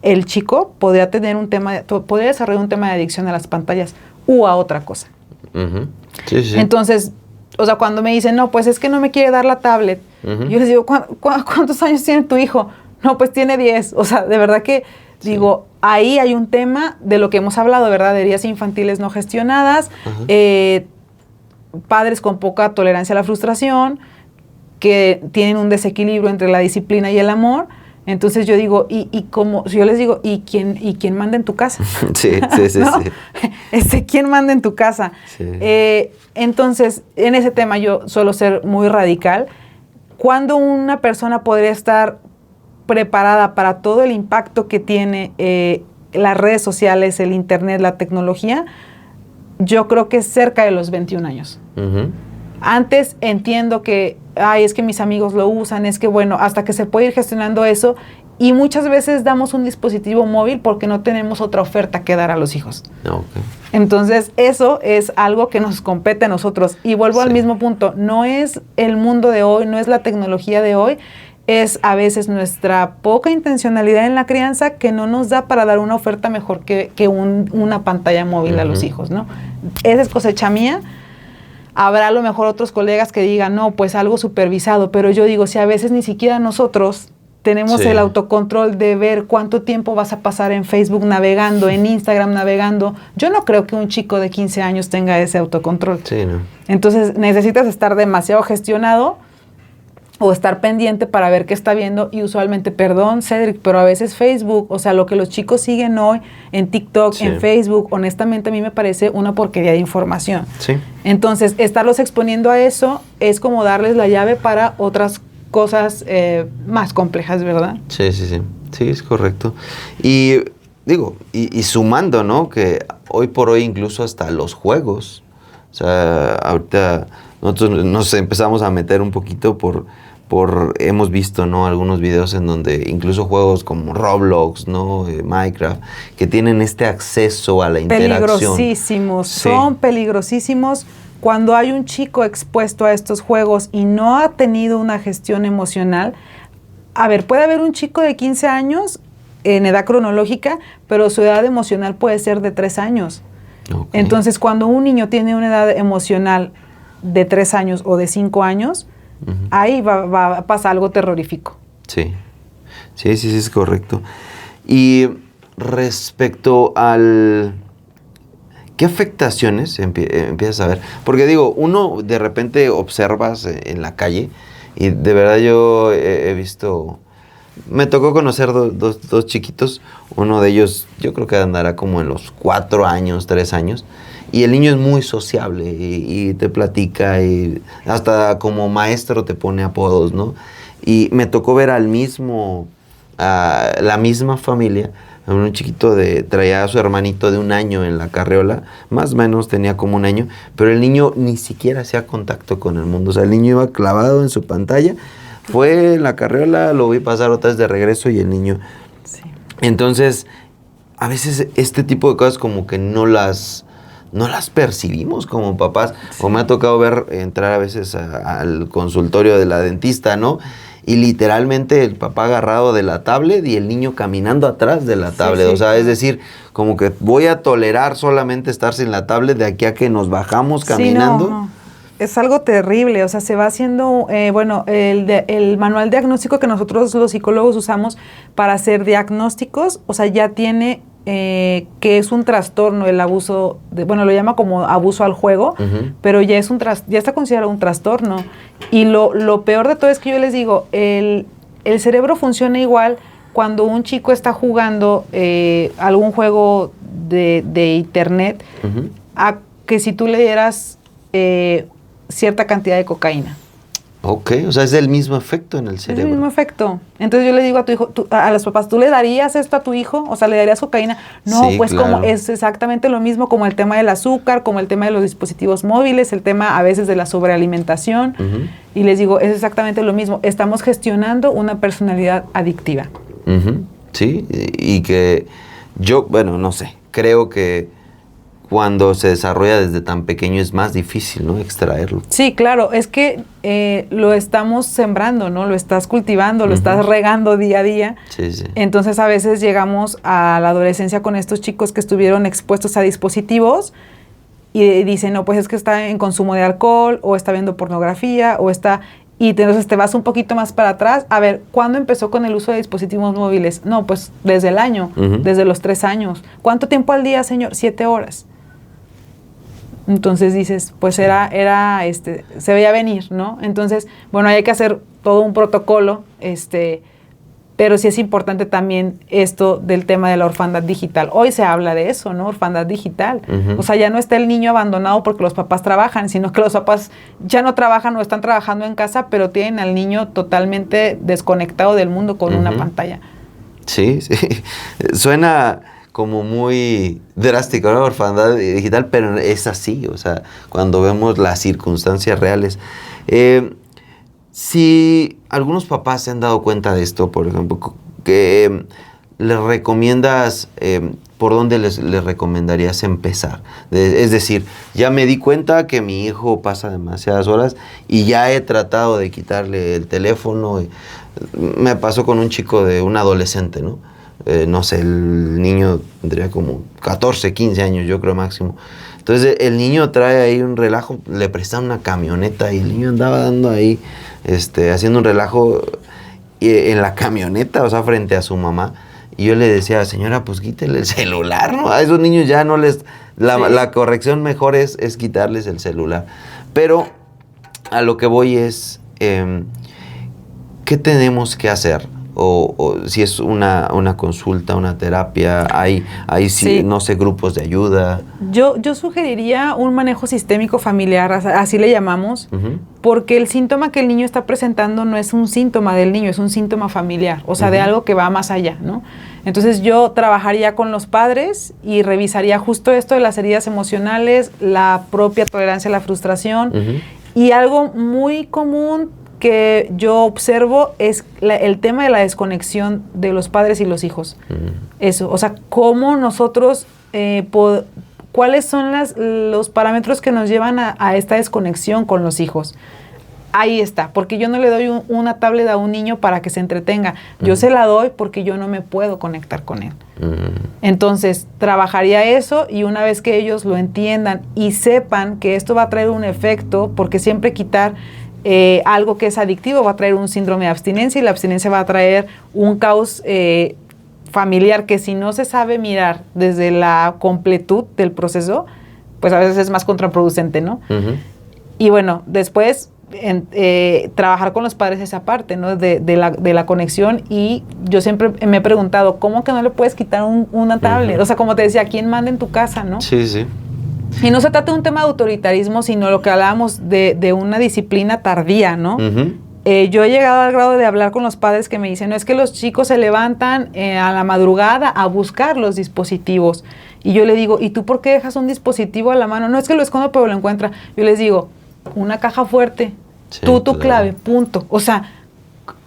el chico podría desarrollar un tema de adicción a las pantallas u a otra cosa. Sí. Entonces, o sea, cuando me dicen, no, pues es que no me quiere dar la tablet, yo les digo, ¿cuántos años tiene tu hijo? No, pues tiene 10. O sea, de verdad que, digo, ahí hay un tema de lo que hemos hablado, ¿verdad? De heridas infantiles no gestionadas, padres con poca tolerancia a la frustración, que tienen un desequilibrio entre la disciplina y el amor. Entonces yo digo, yo les digo, ¿y quién manda en tu casa? Sí. ¿Quién manda en tu casa? Sí. Entonces, en ese tema yo suelo ser muy radical. ¿Cuándo una persona podría estar preparada para todo el impacto que tiene las redes sociales, el internet, la tecnología? Yo creo que es cerca de los 21 años. Antes entiendo que, es que mis amigos lo usan, es que bueno, hasta que se puede ir gestionando eso Y muchas veces damos un dispositivo móvil porque no tenemos otra oferta que dar a los hijos. Okay. Entonces, eso es algo que nos compete a nosotros. Y vuelvo al mismo punto, no es el mundo de hoy, no es la tecnología de hoy, es a veces nuestra poca intencionalidad en la crianza que no nos da para dar una oferta mejor que una pantalla móvil a los hijos, ¿no? Esa es cosecha mía. Habrá a lo mejor otros colegas que digan, no, pues algo supervisado, pero yo digo, si a veces ni siquiera nosotros tenemos el autocontrol de ver cuánto tiempo vas a pasar en Facebook navegando, en Instagram navegando, yo no creo que un chico de 15 años tenga ese autocontrol. Sí, ¿no? Entonces necesitas estar demasiado gestionado o estar pendiente para ver qué está viendo y usualmente, perdón Cedric, pero a veces Facebook, o sea, lo que los chicos siguen hoy en TikTok, en Facebook, honestamente a mí me parece una porquería de información. Sí. Entonces, estarlos exponiendo a eso es como darles la llave para otras cosas más complejas, ¿verdad? Sí, sí, sí. Sí, es correcto. Y digo, y sumando, ¿no? Que hoy por hoy incluso hasta los juegos, o sea, ahorita nosotros nos empezamos a meter un poquito hemos visto, ¿no? Algunos videos en donde incluso juegos como Roblox, ¿no? Minecraft, que tienen este acceso a la interacción. Peligrosísimos, son peligrosísimos. Cuando hay un chico expuesto a estos juegos y no ha tenido una gestión emocional, a ver, puede haber un chico de 15 años en edad cronológica, pero su edad emocional puede ser de 3 años. Okay. Entonces, cuando un niño tiene una edad emocional de 3 años o de 5 años, ahí va a pasar algo terrorífico. Sí, sí, sí, sí, es correcto. Y respecto al... ¿Qué afectaciones empiezas a ver? Porque digo, uno de repente observas en la calle y de verdad yo he visto... Me tocó conocer dos chiquitos. Uno de ellos yo creo que andará como en los 4 años, 3 años. Y el niño es muy sociable y te platica y hasta como maestro te pone apodos, ¿no? Y me tocó ver la misma familia. Un chiquito traía a su hermanito de 1 año en la carriola, más o menos tenía como 1 año, pero el niño ni siquiera hacía contacto con el mundo. O sea, el niño iba clavado en su pantalla, fue en la carriola, lo vi pasar otra vez de regreso y el niño... Sí. Entonces, a veces este tipo de cosas como que no las percibimos como papás. Sí. O me ha tocado entrar a veces al consultorio de la dentista, ¿no? Y literalmente el papá agarrado de la tablet y el niño caminando atrás de la tablet. Sí, o sea, es decir, como que voy a tolerar solamente estar sin la tablet de aquí a que nos bajamos caminando. Sí, no. Es algo terrible, o sea, se va haciendo, el manual diagnóstico que nosotros los psicólogos usamos para hacer diagnósticos, o sea, ya tiene que es un trastorno el abuso, lo llama como abuso al juego, pero ya está considerado un trastorno. Y lo peor de todo es que yo les digo, el cerebro funciona igual cuando un chico está jugando algún juego de internet, a que si tú le dieras cierta cantidad de cocaína. Ok, o sea, es el mismo efecto en el cerebro. Es el mismo efecto. Entonces yo le digo a tu hijo, a los papás, ¿tú le darías esto a tu hijo? O sea, ¿le darías cocaína? No, sí, pues claro. Como es exactamente lo mismo como el tema del azúcar, como el tema de los dispositivos móviles, el tema a veces de la sobrealimentación. Y les digo, es exactamente lo mismo. Estamos gestionando una personalidad adictiva. Sí, y que yo, no sé, creo que cuando se desarrolla desde tan pequeño es más difícil, ¿no? Extraerlo. Sí, claro, es que lo estamos sembrando, ¿no? Lo estás cultivando, lo estás regando día a día. Sí, sí. Entonces a veces llegamos a la adolescencia con estos chicos que estuvieron expuestos a dispositivos y dicen, no, pues es que está en consumo de alcohol o está viendo pornografía o está... Y entonces te vas un poquito más para atrás. A ver, ¿cuándo empezó con el uso de dispositivos móviles? No, pues desde el año, desde los 3 años. ¿Cuánto tiempo al día, señor? 7 horas. Entonces dices, pues se veía venir, ¿no? Entonces, hay que hacer todo un protocolo, pero sí es importante también esto del tema de la orfandad digital. Hoy se habla de eso, ¿no? Orfandad digital. O sea, ya no está el niño abandonado porque los papás trabajan, sino que los papás ya no trabajan o están trabajando en casa, pero tienen al niño totalmente desconectado del mundo con una pantalla. Sí, sí. Suena como muy drástico, ¿no? Orfandad digital, pero es así, o sea, cuando vemos las circunstancias reales. Si algunos papás se han dado cuenta de esto, por ejemplo, que les recomiendas, por dónde les recomendarías empezar? Es decir, ya me di cuenta que mi hijo pasa demasiadas horas y ya he tratado de quitarle el teléfono. Me pasó con un chico un adolescente, ¿no? No sé, el niño tendría como 14, 15 años, yo creo máximo. Entonces el niño trae ahí un relajo, le prestan una camioneta y el niño andaba dando ahí, haciendo un relajo en la camioneta, o sea, frente a su mamá. Y yo le decía, señora, pues quítele el celular, ¿no? A esos niños ya no les... La corrección mejor es quitarles el celular. Pero a lo que voy es, ¿qué tenemos que hacer? O si es una consulta, una terapia, hay sí, no sé, grupos de ayuda. Yo sugeriría un manejo sistémico familiar, así le llamamos, porque el síntoma que el niño está presentando no es un síntoma del niño, es un síntoma familiar, o sea, de algo que va más allá, ¿no? Entonces yo trabajaría con los padres y revisaría justo esto de las heridas emocionales, la propia tolerancia a la frustración, y algo muy común que yo observo es el tema de la desconexión de los padres y los hijos. Eso, o sea, cómo nosotros, cuáles son los parámetros que nos llevan a esta desconexión con los hijos. Ahí está, porque yo no le doy una tablet a un niño para que se entretenga. Yo se la doy porque yo no me puedo conectar con él. Entonces, trabajaría eso y una vez que ellos lo entiendan y sepan que esto va a traer un efecto, porque siempre quitar algo que es adictivo va a traer un síndrome de abstinencia y la abstinencia va a traer un caos familiar que si no se sabe mirar desde la completud del proceso, pues a veces es más contraproducente, ¿no? Y bueno, después trabajar con los padres esa parte, ¿no? De la conexión, y yo siempre me he preguntado, ¿cómo que no le puedes quitar una tablet? O sea, como te decía, ¿quién manda en tu casa, no? Sí, sí. Y no se trata de un tema de autoritarismo, sino lo que hablábamos de una disciplina tardía, ¿no? Yo he llegado al grado de hablar con los padres que me dicen, no, es que los chicos se levantan a la madrugada a buscar los dispositivos. Y yo le digo, ¿y tú por qué dejas un dispositivo a la mano? No, es que lo escondo pero lo encuentra. Yo les digo, una caja fuerte, sí, tu clave, punto. O sea,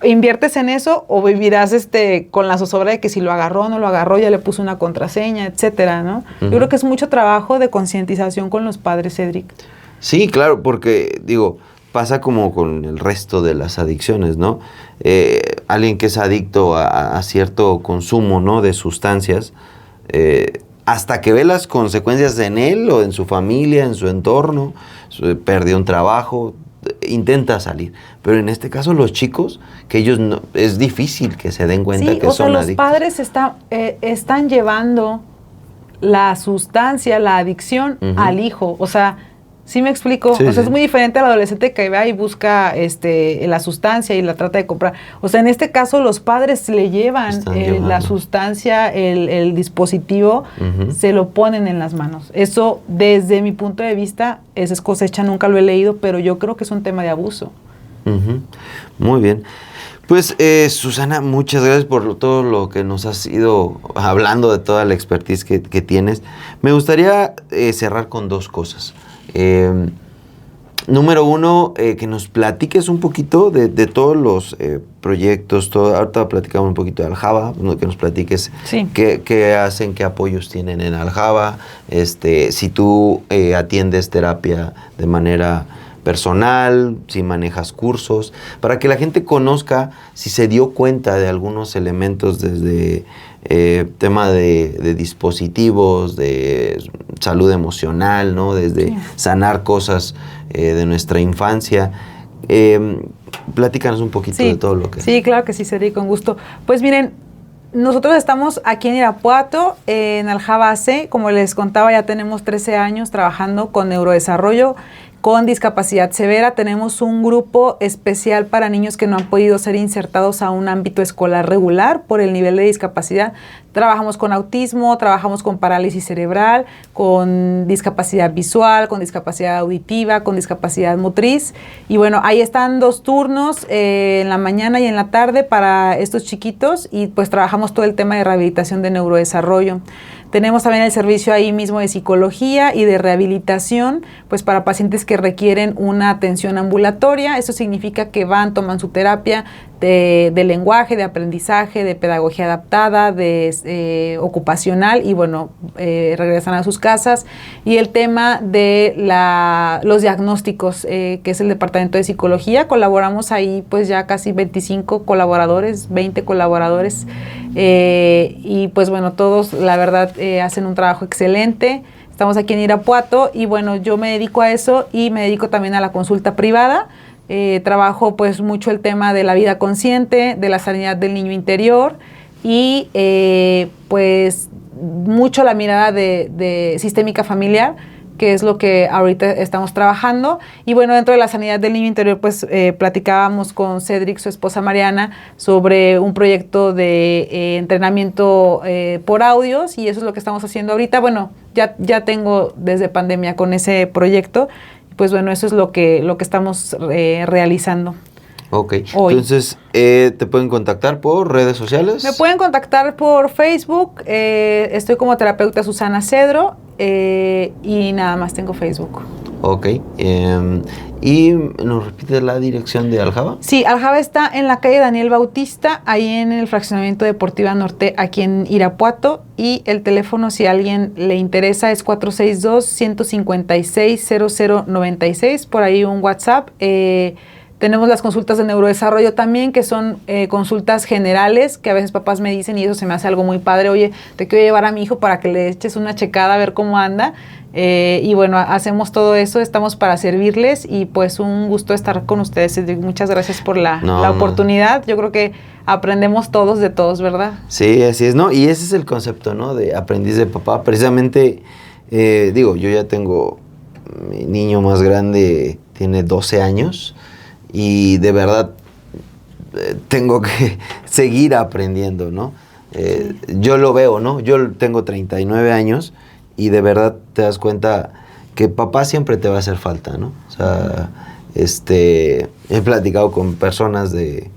inviertes en eso o vivirás con la zozobra de que si lo agarró o no lo agarró, ya le puso una contraseña, etcétera, ¿no? Yo creo que es mucho trabajo de concientización con los padres, Cedric. Sí, claro, porque, digo, pasa como con el resto de las adicciones, ¿no? Alguien que es adicto a cierto consumo, ¿no? De sustancias, hasta que ve las consecuencias en él o en su familia, en su entorno, perdió un trabajo, intenta salir. Pero en este caso los chicos, que ellos no, es difícil que se den cuenta que son adictos. Los padres están llevando la sustancia, la adicción al hijo. O sea, ¿sí me explico? Sí, o sea, es muy diferente al adolescente que va y busca la sustancia y la trata de comprar. O sea, en este caso los padres le llevan la sustancia, el dispositivo, se lo ponen en las manos. Eso, desde mi punto de vista, es cosecha, nunca lo he leído, pero yo creo que es un tema de abuso. Muy bien. Pues, Susana, muchas gracias por todo lo que nos has ido hablando, de toda la expertise que tienes. Me gustaría cerrar con dos cosas. Número uno, que nos platiques un poquito de todos los proyectos. Ahorita platicamos un poquito de Aljaba, que nos platiques qué hacen, qué apoyos tienen en Aljaba, si tú atiendes terapia de manera personal, si manejas cursos, para que la gente conozca si se dio cuenta de algunos elementos desde tema de dispositivos, de salud emocional, ¿no? Desde sanar cosas de nuestra infancia. Platícanos un poquito de todo lo que... Sí, claro que sí, Cedric, con gusto. Pues miren, nosotros estamos aquí en Irapuato, en Aljaba AC. Como les contaba, ya tenemos 13 años trabajando con neurodesarrollo, con discapacidad severa. Tenemos un grupo especial para niños que no han podido ser insertados a un ámbito escolar regular por el nivel de discapacidad. Trabajamos con autismo, trabajamos con parálisis cerebral, con discapacidad visual, con discapacidad auditiva, con discapacidad motriz. Y bueno, ahí están 2 turnos, en la mañana y en la tarde para estos chiquitos, y pues trabajamos todo el tema de rehabilitación de neurodesarrollo. Tenemos también el servicio ahí mismo de psicología y de rehabilitación, pues para pacientes que requieren una atención ambulatoria. Eso significa que van, toman su terapia, de lenguaje, de aprendizaje, de pedagogía adaptada, de ocupacional, y bueno, regresan a sus casas. Y el tema de los diagnósticos, que es el departamento de psicología, colaboramos ahí pues ya casi 25 colaboradores, 20 colaboradores, y pues bueno, todos la verdad hacen un trabajo excelente. Estamos aquí en Irapuato y bueno, yo me dedico a eso y me dedico también a la consulta privada. Trabajo pues mucho el tema de la vida consciente, de la sanidad del niño interior y pues mucho la mirada de sistémica familiar, que es lo que ahorita estamos trabajando. Y bueno, dentro de la sanidad del niño interior, pues platicábamos con Cedric, su esposa Mariana, sobre un proyecto de entrenamiento por audios, y eso es lo que estamos haciendo ahorita. Bueno, ya tengo desde pandemia con ese proyecto. Pues bueno, eso es lo que estamos realizando. Ok, hoy. Entonces, ¿te pueden contactar por redes sociales? Me pueden contactar por Facebook, estoy como terapeuta Susana Cedro, y nada más tengo Facebook. Ok, ¿y nos repite la dirección de Aljaba? Sí, Aljaba está en la calle Daniel Bautista, ahí en el fraccionamiento Deportiva Norte, aquí en Irapuato, y el teléfono, si a alguien le interesa, es 462-156-0096, por ahí un WhatsApp. Tenemos las consultas de neurodesarrollo también, que son consultas generales, que a veces papás me dicen, y eso se me hace algo muy padre: oye, te quiero llevar a mi hijo para que le eches una checada a ver cómo anda. Y bueno, hacemos todo eso, estamos para servirles, y pues un gusto estar con ustedes. Muchas gracias por la oportunidad. Yo creo que aprendemos todos de todos, ¿verdad? Sí, así es, ¿no? Y ese es el concepto, ¿no? De aprendiz de papá. Precisamente, yo ya tengo, mi niño más grande tiene 12 años, y de verdad tengo que seguir aprendiendo, ¿no? Sí. Yo lo veo, ¿no? Yo tengo 39 años y de verdad te das cuenta que papá siempre te va a hacer falta, ¿no? O sea, he platicado con personas de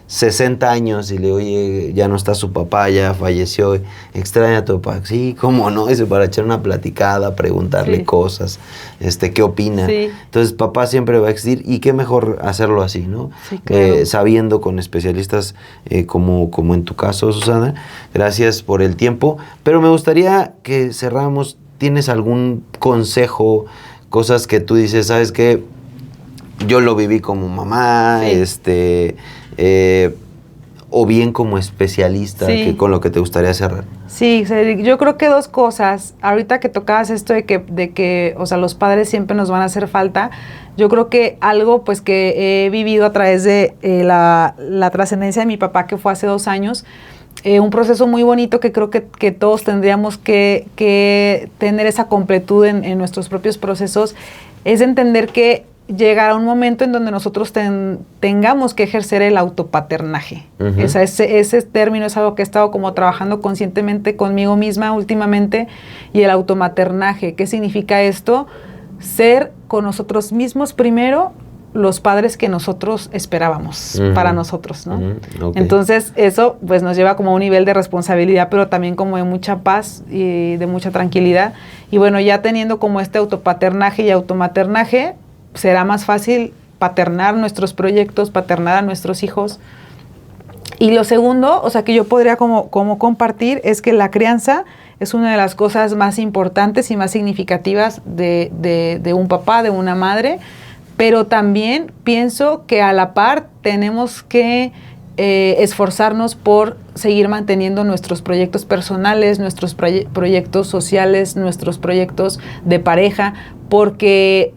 60 años y le digo, oye, ya no está su papá, ya falleció, extraña a tu papá. Sí, cómo no, eso, para echar una platicada, preguntarle cosas, qué opina. Sí. Entonces, papá siempre va a existir, y qué mejor hacerlo así, ¿no? Sí, claro. Sabiendo con especialistas como en tu caso, Susana. Gracias por el tiempo, pero me gustaría que cerramos. ¿Tienes algún consejo, cosas que tú dices, sabes qué? Yo lo viví como mamá, o bien como especialista, con lo que te gustaría cerrar? Sí, Cedric, yo creo que dos cosas. Ahorita que tocabas esto de que, o sea, los padres siempre nos van a hacer falta, yo creo que algo pues que he vivido a través de la trascendencia de mi papá, que fue hace 2 años, un proceso muy bonito que creo que todos tendríamos que tener esa completud en nuestros propios procesos, es entender que llegará un momento en donde nosotros tengamos que ejercer el autopaternaje. Uh-huh. Ese término es algo que he estado como trabajando conscientemente conmigo misma últimamente. Y el automaternaje, ¿qué significa esto? Ser con nosotros mismos primero los padres que nosotros esperábamos para nosotros, ¿no? Okay. Entonces eso pues nos lleva como a un nivel de responsabilidad, pero también como de mucha paz y de mucha tranquilidad. Y bueno, ya teniendo como este autopaternaje y automaternaje, será más fácil paternar nuestros proyectos, paternar a nuestros hijos. Y lo segundo, o sea, que yo podría como compartir, es que la crianza es una de las cosas más importantes y más significativas de un papá, de una madre, pero también pienso que a la par tenemos que esforzarnos por seguir manteniendo nuestros proyectos personales, nuestros proyectos sociales, nuestros proyectos de pareja, porque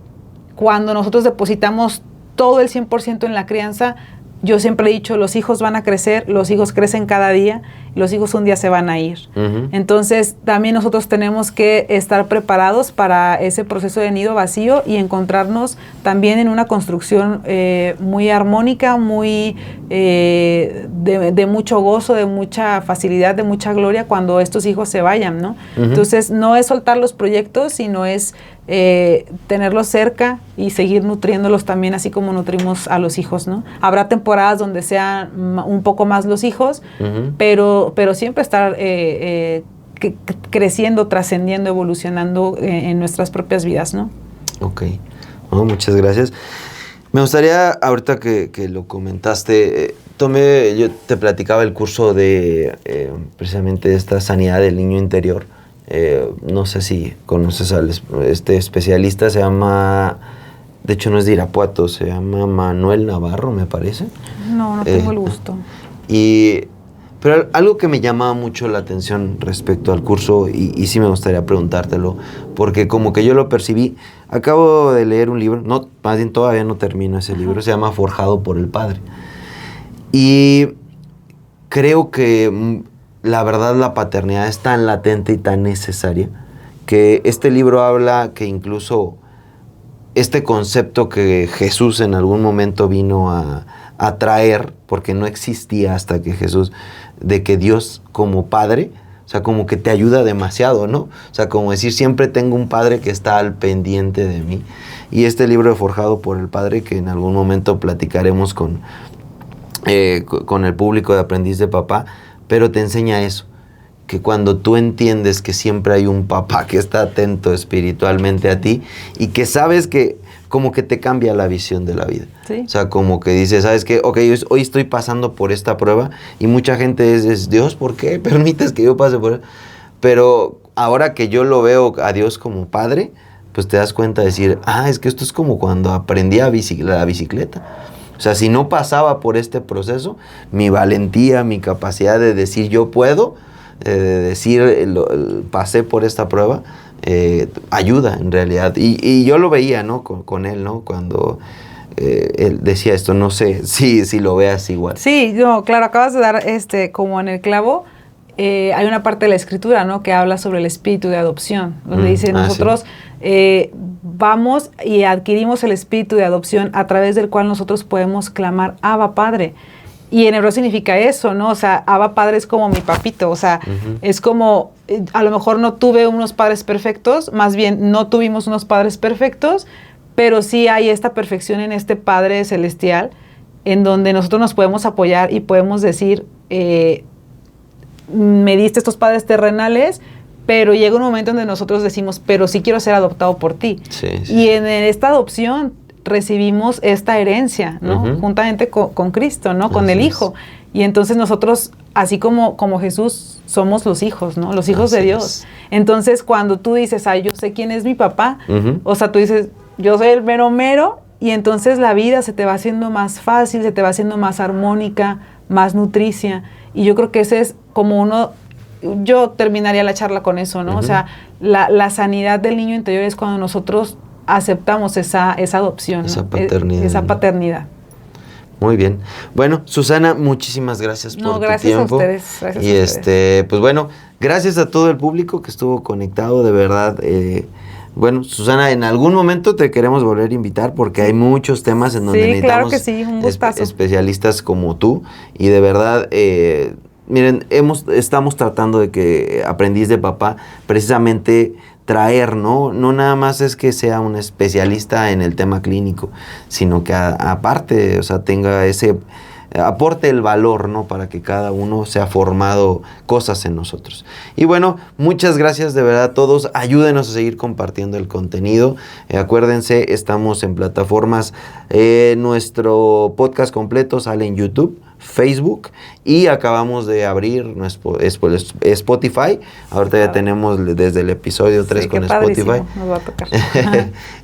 cuando nosotros depositamos todo el 100% en la crianza, yo siempre he dicho, los hijos van a crecer, los hijos crecen cada día, los hijos un día se van a ir. Uh-huh. Entonces, también nosotros tenemos que estar preparados para ese proceso de nido vacío y encontrarnos también en una construcción muy armónica, muy de mucho gozo, de mucha facilidad, de mucha gloria cuando estos hijos se vayan, ¿no? Uh-huh. Entonces, no es soltar los proyectos, sino es tenerlos cerca y seguir nutriéndolos también, así como nutrimos a los hijos, ¿no? Habrá temporadas donde sean un poco más los hijos, uh-huh, pero siempre estar creciendo, trascendiendo, evolucionando en nuestras propias vidas, ¿no? Ok. Bueno, muchas gracias. Me gustaría, ahorita que lo comentaste, yo te platicaba el curso de precisamente esta sanidad del niño interior. No sé si conoces a este especialista, se llama, de hecho no es de Irapuato, se llama Manuel Navarro, me parece. No tengo el gusto. Pero algo que me llamaba mucho la atención respecto al curso, y sí me gustaría preguntártelo, porque como que yo lo percibí, acabo de leer un libro, más bien todavía no termino ese libro, se llama Forjado por el Padre. Y creo que la verdad la paternidad es tan latente y tan necesaria, que este libro habla que incluso este concepto que Jesús en algún momento vino a traer, porque no existía hasta que Jesús, de que Dios como Padre, o sea, como que te ayuda demasiado, ¿no? O sea, como decir, siempre tengo un Padre que está al pendiente de mí. Y este libro de Forjado por el Padre, que en algún momento platicaremos con el público de Aprendiz de Papá, pero te enseña eso, que cuando tú entiendes que siempre hay un papá que está atento espiritualmente a ti y que sabes que como que te cambia la visión de la vida. Sí. O sea, como que dices, ¿sabes qué? Ok, hoy estoy pasando por esta prueba y mucha gente es Dios, ¿por qué permites que yo pase por eso? Pero ahora que yo lo veo a Dios como Padre, pues te das cuenta de decir, es que esto es como cuando aprendí la bicicleta. O sea, si no pasaba por este proceso, mi valentía, mi capacidad de decir yo puedo, de decir pasé por esta prueba, ayuda en realidad. Y yo lo veía, ¿no? Con él, ¿no? Cuando él decía esto, no sé si lo veas igual. Sí, no, claro, acabas de dar como en el clavo. Hay una parte de la escritura, ¿no?, que habla sobre el espíritu de adopción, donde dice nosotros vamos y adquirimos el espíritu de adopción a través del cual nosotros podemos clamar Abba Padre. Y en hebreo significa eso, ¿no? O sea, Abba Padre es como mi papito, o sea, es como, a lo mejor no tuve unos padres perfectos, más bien no tuvimos unos padres perfectos, pero sí hay esta perfección en este Padre celestial, en donde nosotros nos podemos apoyar y podemos decir, me diste estos padres terrenales, pero llega un momento donde nosotros decimos, pero sí quiero ser adoptado por ti. Sí. Y en esta adopción recibimos esta herencia, ¿no? Juntamente con Cristo, ¿no? Con el Hijo. Y entonces nosotros, así como Jesús, somos los hijos, ¿no? Los hijos de Dios. Entonces, cuando tú dices, yo sé quién es mi papá, o sea, tú dices, yo soy el mero mero, y entonces la vida se te va haciendo más fácil, se te va haciendo más armónica, más nutricia. Y yo creo que ese es como yo terminaría la charla con eso, ¿no? O sea, la sanidad del niño interior es cuando nosotros aceptamos esa adopción, ¿no? Esa paternidad. Esa paternidad. Muy bien. Bueno, Susana, muchísimas gracias por tu tiempo. Gracias a ustedes. Gracias a ustedes. Pues bueno, gracias a todo el público que estuvo conectado, de verdad. Bueno, Susana, en algún momento te queremos volver a invitar porque hay muchos temas en donde necesitamos claro que sí, un gustazo. Especialistas como tú. Y de verdad, miren, estamos tratando de que Aprendiz de Papá precisamente traer, ¿no? No nada más es que sea un especialista en el tema clínico, sino que aparte, o sea, tenga aporte el valor, ¿no? Para que cada uno sea formado cosas en nosotros. Y bueno, muchas gracias de verdad a todos. Ayúdenos a seguir compartiendo el contenido. Acuérdense, estamos en plataformas. Nuestro podcast completo sale en YouTube, Facebook, y acabamos de abrir nuestro Spotify. Ahorita ya tenemos desde el episodio 3 con Spotify. Nos va a tocar.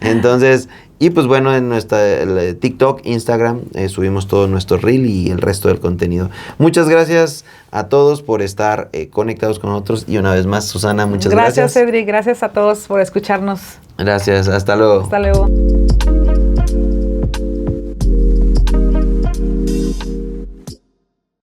Entonces, y pues bueno, en nuestra TikTok, Instagram, subimos todo nuestro reel y el resto del contenido. Muchas gracias a todos por estar conectados con nosotros. Y una vez más, Susana, muchas gracias. Gracias, Cedric. Gracias a todos por escucharnos. Gracias. Hasta luego. Hasta luego.